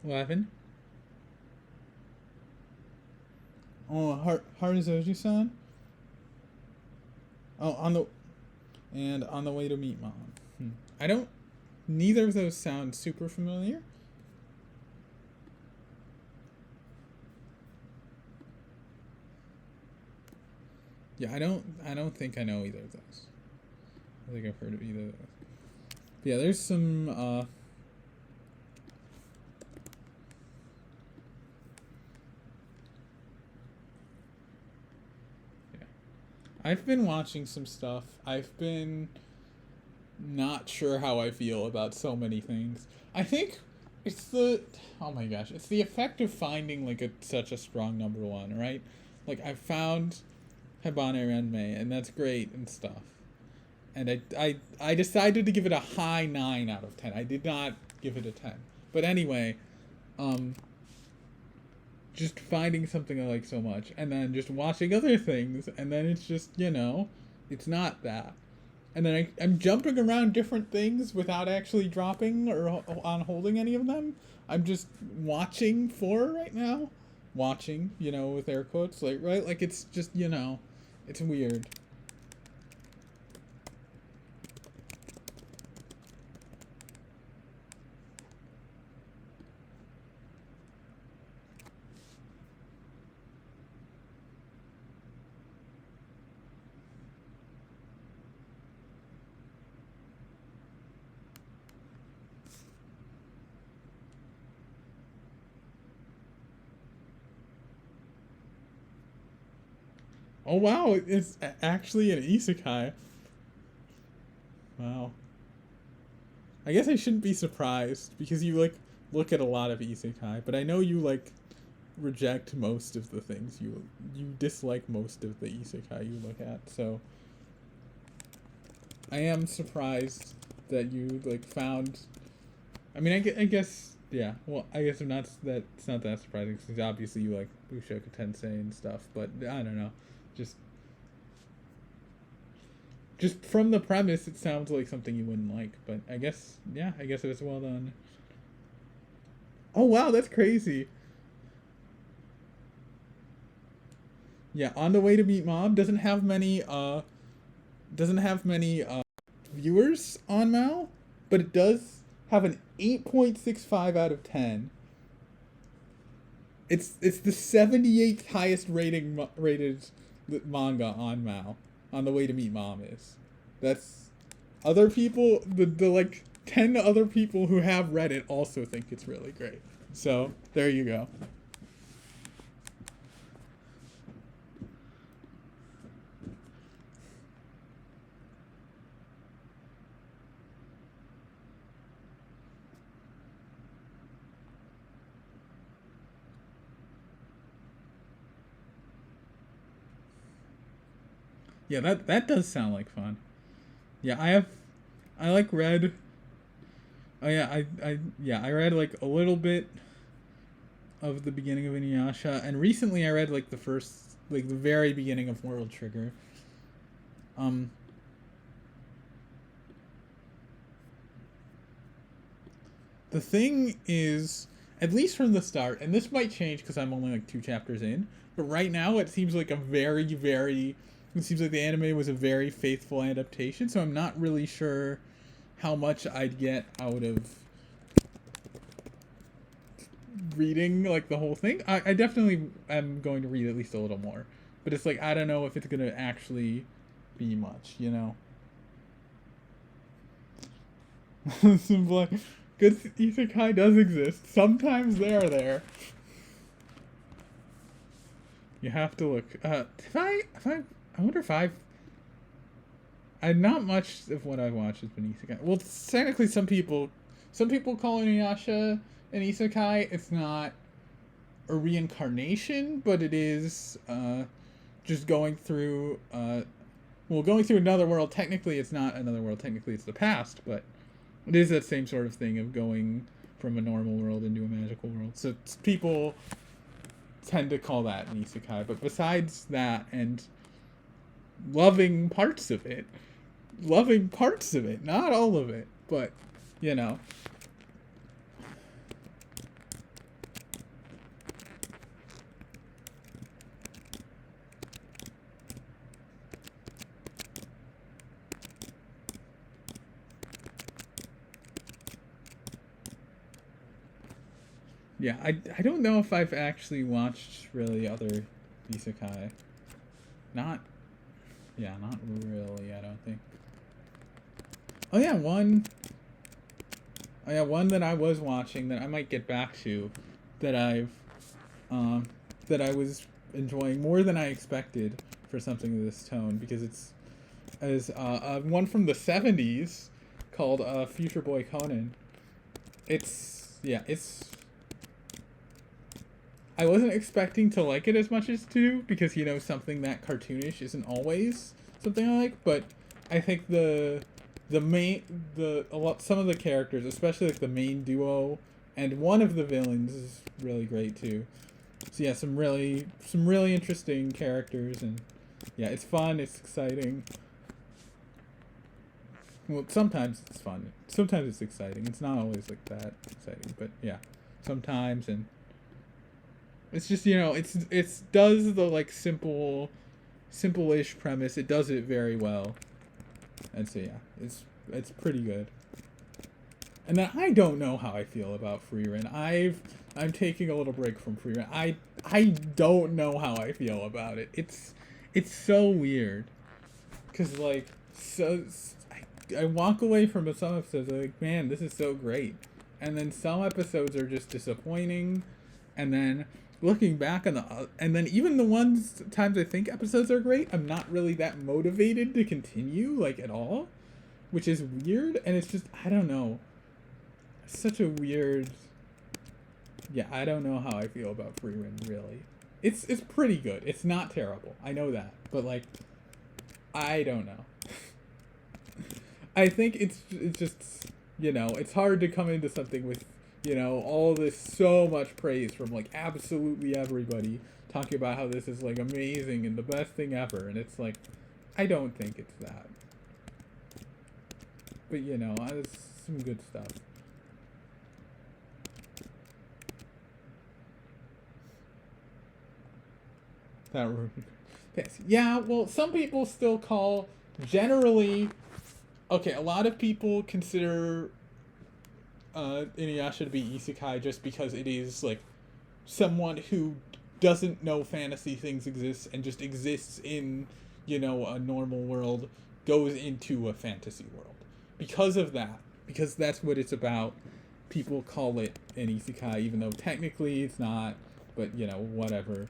11. Oh, Haruzoji-san. Oh, on the way to meet mom. I don't. Neither of those sound super familiar. Yeah, I don't think I know either of those. I think I've heard of either of those. But yeah, there's some. Yeah, I've been watching some stuff. I've been not sure how I feel about so many things. I think it's the oh my gosh, it's the effect of finding like such a strong number one, right? Like I found Habane Renmei, and that's great and stuff. And I decided to give it a high 9 out of 10. I did not give it a 10. But anyway, um, just finding something I like so much, and then just watching other things, and then it's just, it's not that. And then I'm jumping around different things without actually dropping or on holding any of them. I'm just watching for right now. Watching, with air quotes, like, right? Like, it's just, it's weird. Oh wow, it's actually an isekai. Wow. I guess I shouldn't be surprised because you like look at a lot of isekai, but I know you like reject most of the things you dislike most of the isekai you look at. So I am surprised that you like found. I mean, I guess yeah. Well, I guess I'm not that it's not that surprising because obviously you like Bushoku Tensei and stuff. But I don't know, just just from the premise, it sounds like something you wouldn't like. But I guess yeah, I guess it was well done. Oh wow, that's crazy. Yeah, On the Way to Meet Mom doesn't have many viewers on Mao, but it does have an 8.65 out of 10. It's the 78th highest rated manga on Mao. On the Way to Meet Mom is. That's other people the like 10 other people who have read it also think it's really great. So, there you go. Yeah, that does sound like fun. Yeah, I like read. Oh yeah, I read like a little bit of the beginning of Inuyasha, and recently I read like the very beginning of World Trigger. Um, the thing is, at least from the start, and this might change because I'm only like 2 chapters in, but right now it seems like it seems like the anime was a very faithful adaptation. So I'm not really sure how much I'd get out of reading like the whole thing. I definitely am going to read at least a little more, but it's like I don't know if it's gonna actually be much. Some like good isekai does exist. Sometimes they are there. You have to look. I wonder if not much of what I've watched has been isekai. Well, technically, some people call Inuyasha an isekai. It's not a reincarnation, but it is just going through another world. Technically, it's not another world. Technically, it's the past, but it is that same sort of thing of going from a normal world into a magical world. So people tend to call that an isekai. But besides that, and loving parts of it, not all of it, but you know. Yeah, I don't know if I've actually watched really other isekai. Not, yeah, not really, I don't think. Oh yeah, one. Oh yeah, one that I was watching that I might get back to, that um, that I was enjoying more than I expected for something of this tone, because it's as one from the '70s called Future Boy Conan. It's yeah, it's. I wasn't expecting to like it as much as to, because something that cartoonish isn't always something I like, but I think the main the a lot some of the characters, especially like the main duo and one of the villains, is really great too. So yeah, some really interesting characters, and yeah, it's fun, it's exciting. Well, sometimes it's fun. Sometimes it's exciting. It's not always like that exciting, but yeah, sometimes. And it's just it's does the like simple-ish premise. It does it very well, and so yeah, it's pretty good. And then I don't know how I feel about Freerun. I'm taking a little break from Freerun. I don't know how I feel about it. It's so weird, cause like I walk away from some episodes like, man, this is so great, and then some episodes are just disappointing, and then looking back on and then even the ones times I think episodes are great, I'm not really that motivated to continue like at all, which is weird, and it's just I don't know. It's such a weird. Yeah, I don't know how I feel about Free Run really. It's pretty good. It's not terrible. I know that, but like, I don't know. I think it's just it's hard to come into something with all this so much praise from like absolutely everybody talking about how this is like amazing and the best thing ever, and it's like I don't think it's that. But it's some good stuff. That room. Yes. Yeah, well, some people still call generally. Okay, a lot of people consider Inuyasha to be isekai just because it is like someone who doesn't know fantasy things exist and just exists in a normal world, goes into a fantasy world. Because of that, because that's what it's about, people call it an isekai, even though technically it's not. But whatever.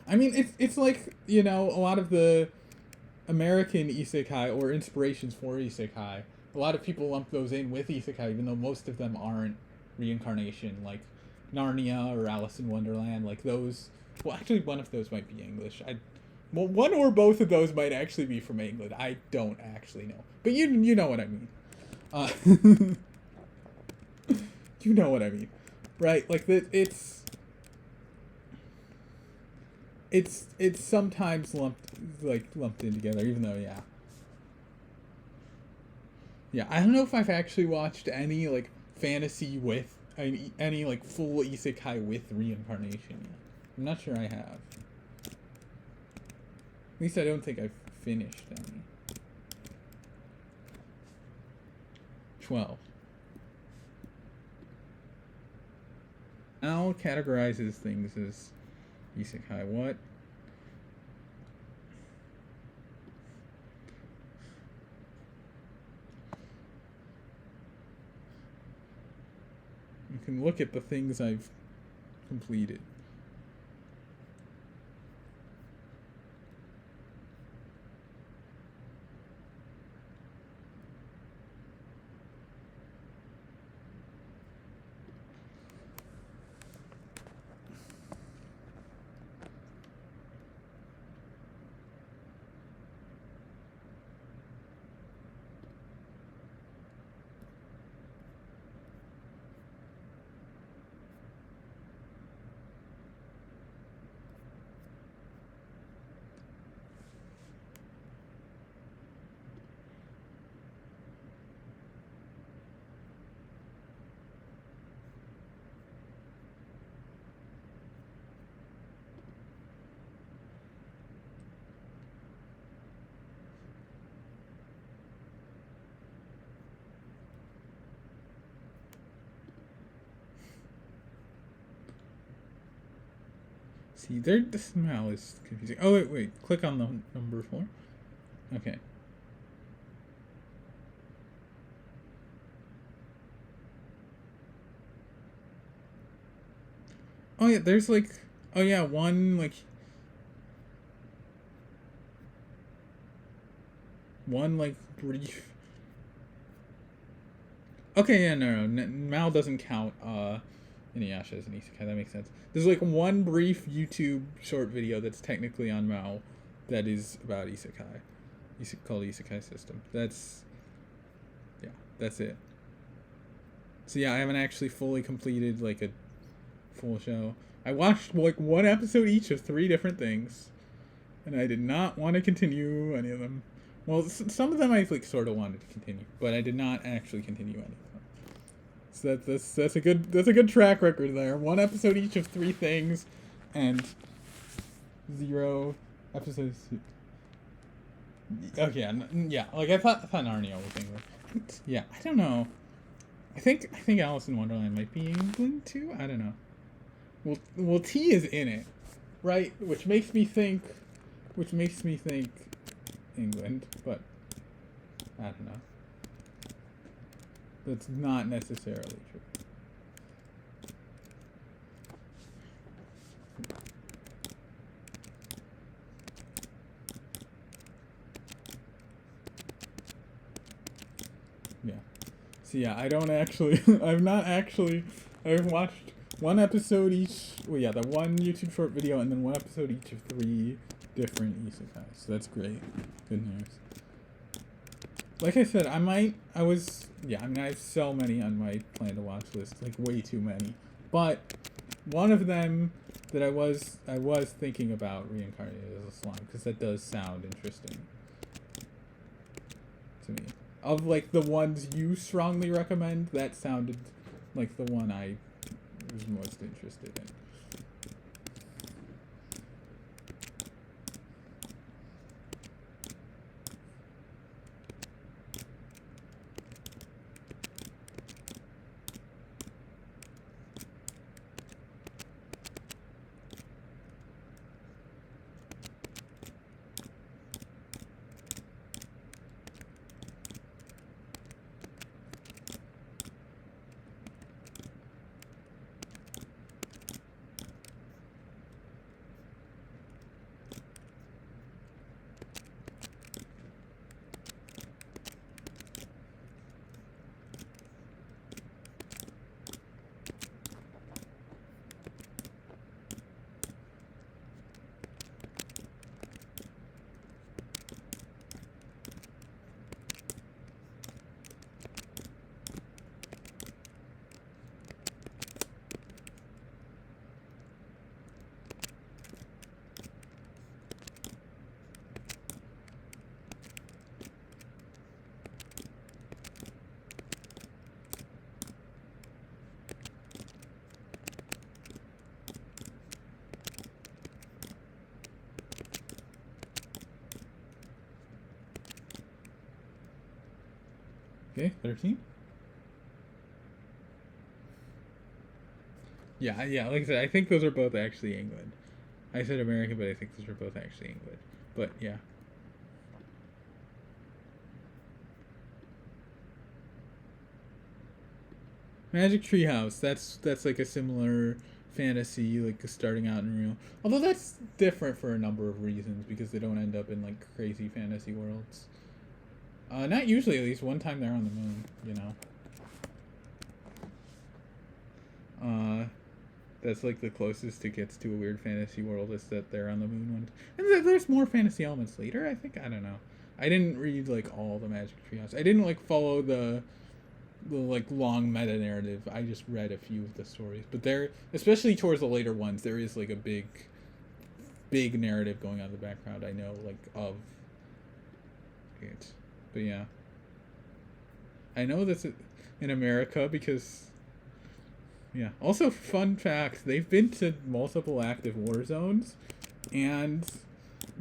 I mean, it's like a lot of the American isekai or inspirations for isekai. A lot of people lump those in with isekai, even though most of them aren't reincarnation, like Narnia or Alice in Wonderland. Like those. Well, actually, one of those might be English. Well, one or both of those might actually be from England. I don't actually know, but you know what I mean. Uh, you know what I mean, right? Like that. It's sometimes lumped in together, even though yeah, I don't know if I've actually watched any like fantasy with any like full isekai with reincarnation yet. I'm not sure I have. At least I don't think I've finished any. 12. Al categorizes things as isekai. What? You can look at the things I've completed. See, there. This now is confusing. Oh wait. Click on the number 4. Okay. Oh yeah, there's like. Oh yeah, one like. One like brief. Okay, yeah, no. Mal doesn't count Inuyasha as an isekai. That makes sense. There's like one brief YouTube short video that's technically on Mal that is about isekai. Called Isekai System. That's it. So yeah, I haven't actually fully completed like a full show. I watched like one episode each of 3 different things, and I did not want to continue any of them. Well, some of them I like sort of wanted to continue, but I did not actually continue any of them. So that's a good track record there. 1 episode each of 3 things, and 0 episodes. Okay, yeah. Like I thought Narnia was England. Yeah, I don't know. I think Alice in Wonderland might be England too. I don't know. Well, T is in it, right? Which makes me think England, but I don't know. That's not necessarily true. Yeah. So yeah, I don't actually. I've watched 1 episode each. Well, yeah, the 1 YouTube short video, and then 1 episode each of 3 different isekais. So that's great. Good news. Like I said, I have so many on my plan to watch list, like way too many. But one of them that I was thinking about Reincarnated as a Slime, because that does sound interesting to me. Of like the ones you strongly recommend, that sounded like the one I was most interested in. Okay, 13. Yeah, like I said, I think those are both actually England. I said American, but I think those are both actually England. But yeah. Magic Treehouse, that's like a similar fantasy, like starting out in real. Although that's different for a number of reasons, because they don't end up in like crazy fantasy worlds. Not usually, at least. One time they're on the moon, you know. That's like the closest it gets to a weird fantasy world is that they're on the moon one. And there's more fantasy elements later, I think. I don't know. I didn't read like all the Magic Treehouse. I didn't like follow the like long meta narrative. I just read a few of the stories. But there, especially towards the later ones, there is like a big narrative going on in the background. I know, like, of it. But yeah, I know that's in America because, yeah. Also, fun fact: they've been to multiple active war zones, and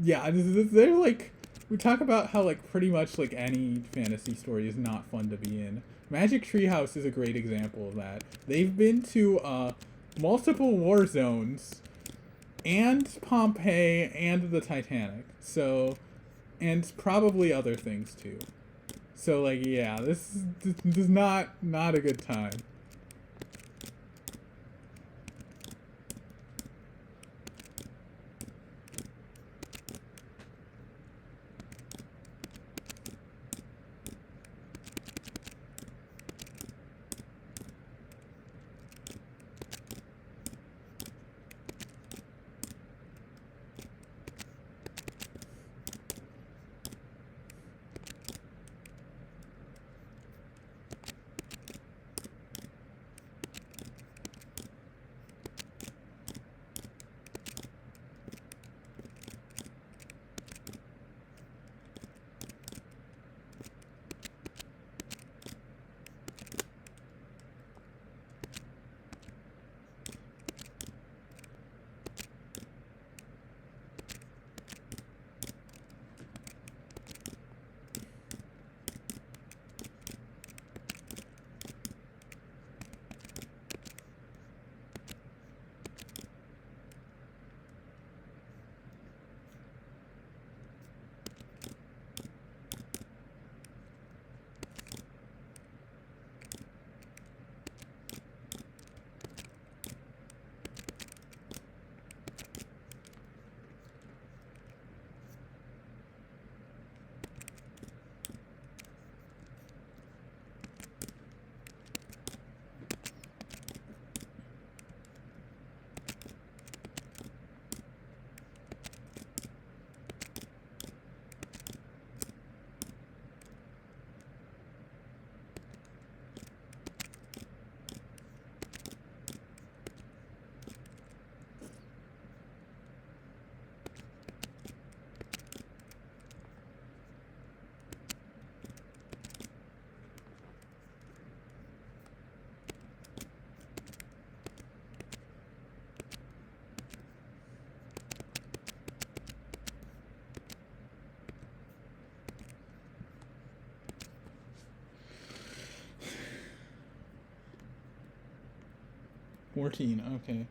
yeah, they're like, we talk about how like pretty much like any fantasy story is not fun to be in. Magic Treehouse is a great example of that. They've been to multiple war zones, and Pompeii and the Titanic. So, and probably other things too. So like, yeah, this is not a good time. $14. Okay.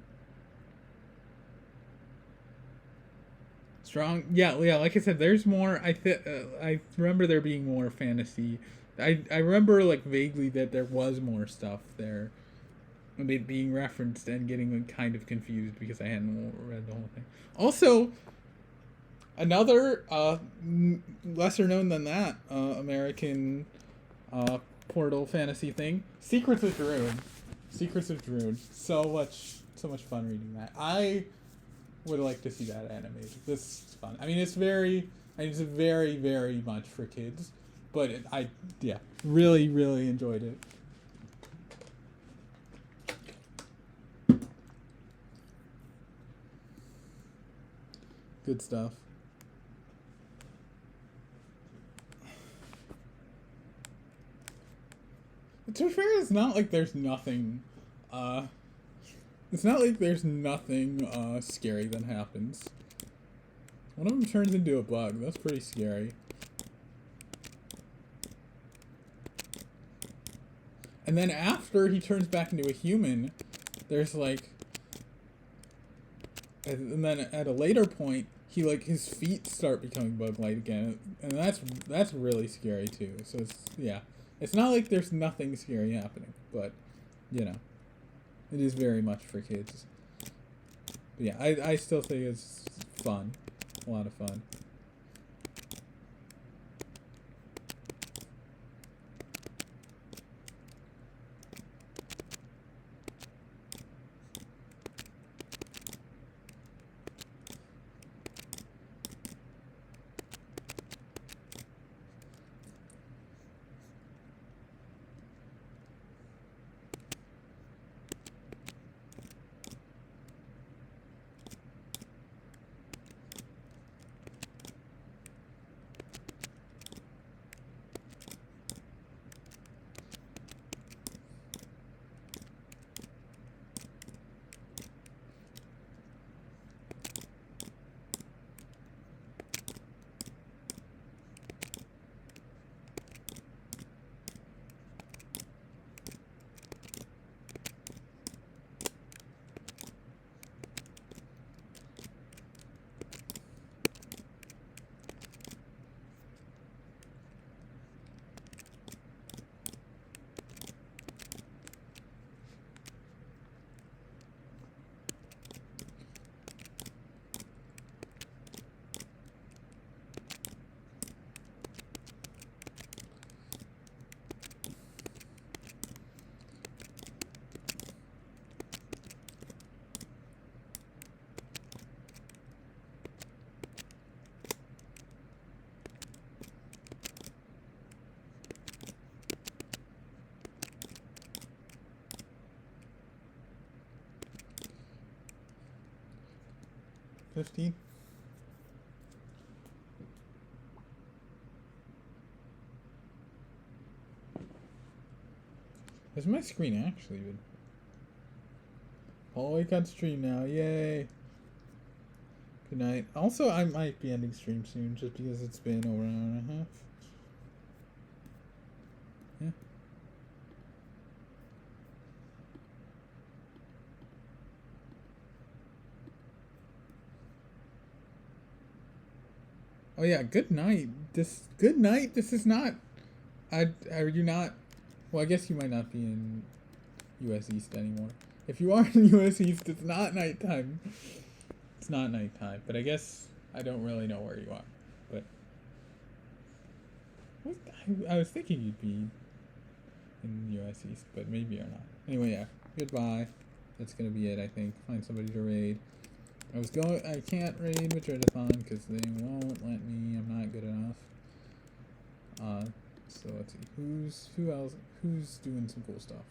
Strong. Yeah, yeah. Like I said, there's more. I remember there being more fantasy. I remember like vaguely that there was more stuff there, and it being referenced and getting like, kind of confused because I hadn't read the whole thing. Also, another lesser known than that American portal fantasy thing, Secrets of Druid. Secrets of Druid. So much fun reading that. I would like to see that animated. This is fun. I mean, it's very much for kids, but really enjoyed it. Good stuff. To be fair, it's not like there's nothing. It's not like there's nothing scary that happens. One of them turns into a bug. That's pretty scary. And then after he turns back into a human, there's like, and then at a later point, he like his feet start becoming bug-like again, and that's really scary too. So it's not like there's nothing scary happening, but you know, it is very much for kids. But yeah, I still think it's fun, a lot of fun. 15? Is my screen actually good? Oh, we got stream now. Yay. Good night. Also, I might be ending stream soon just because it's been over an hour and a half. Yeah. Oh yeah, good night. Good night. This is not. Are you not? Well, I guess you might not be in U.S. East anymore. If you are in U.S. East, it's not nighttime. It's not nighttime, but I guess I don't really know where you are. But I was thinking you'd be in U.S. East, but maybe you're not. Anyway, yeah. Goodbye. That's gonna be it, I think. Find somebody to raid. I can't raid with Redathon because they won't let me. I'm not good enough. So let's see. Who else? Who's doing some cool stuff?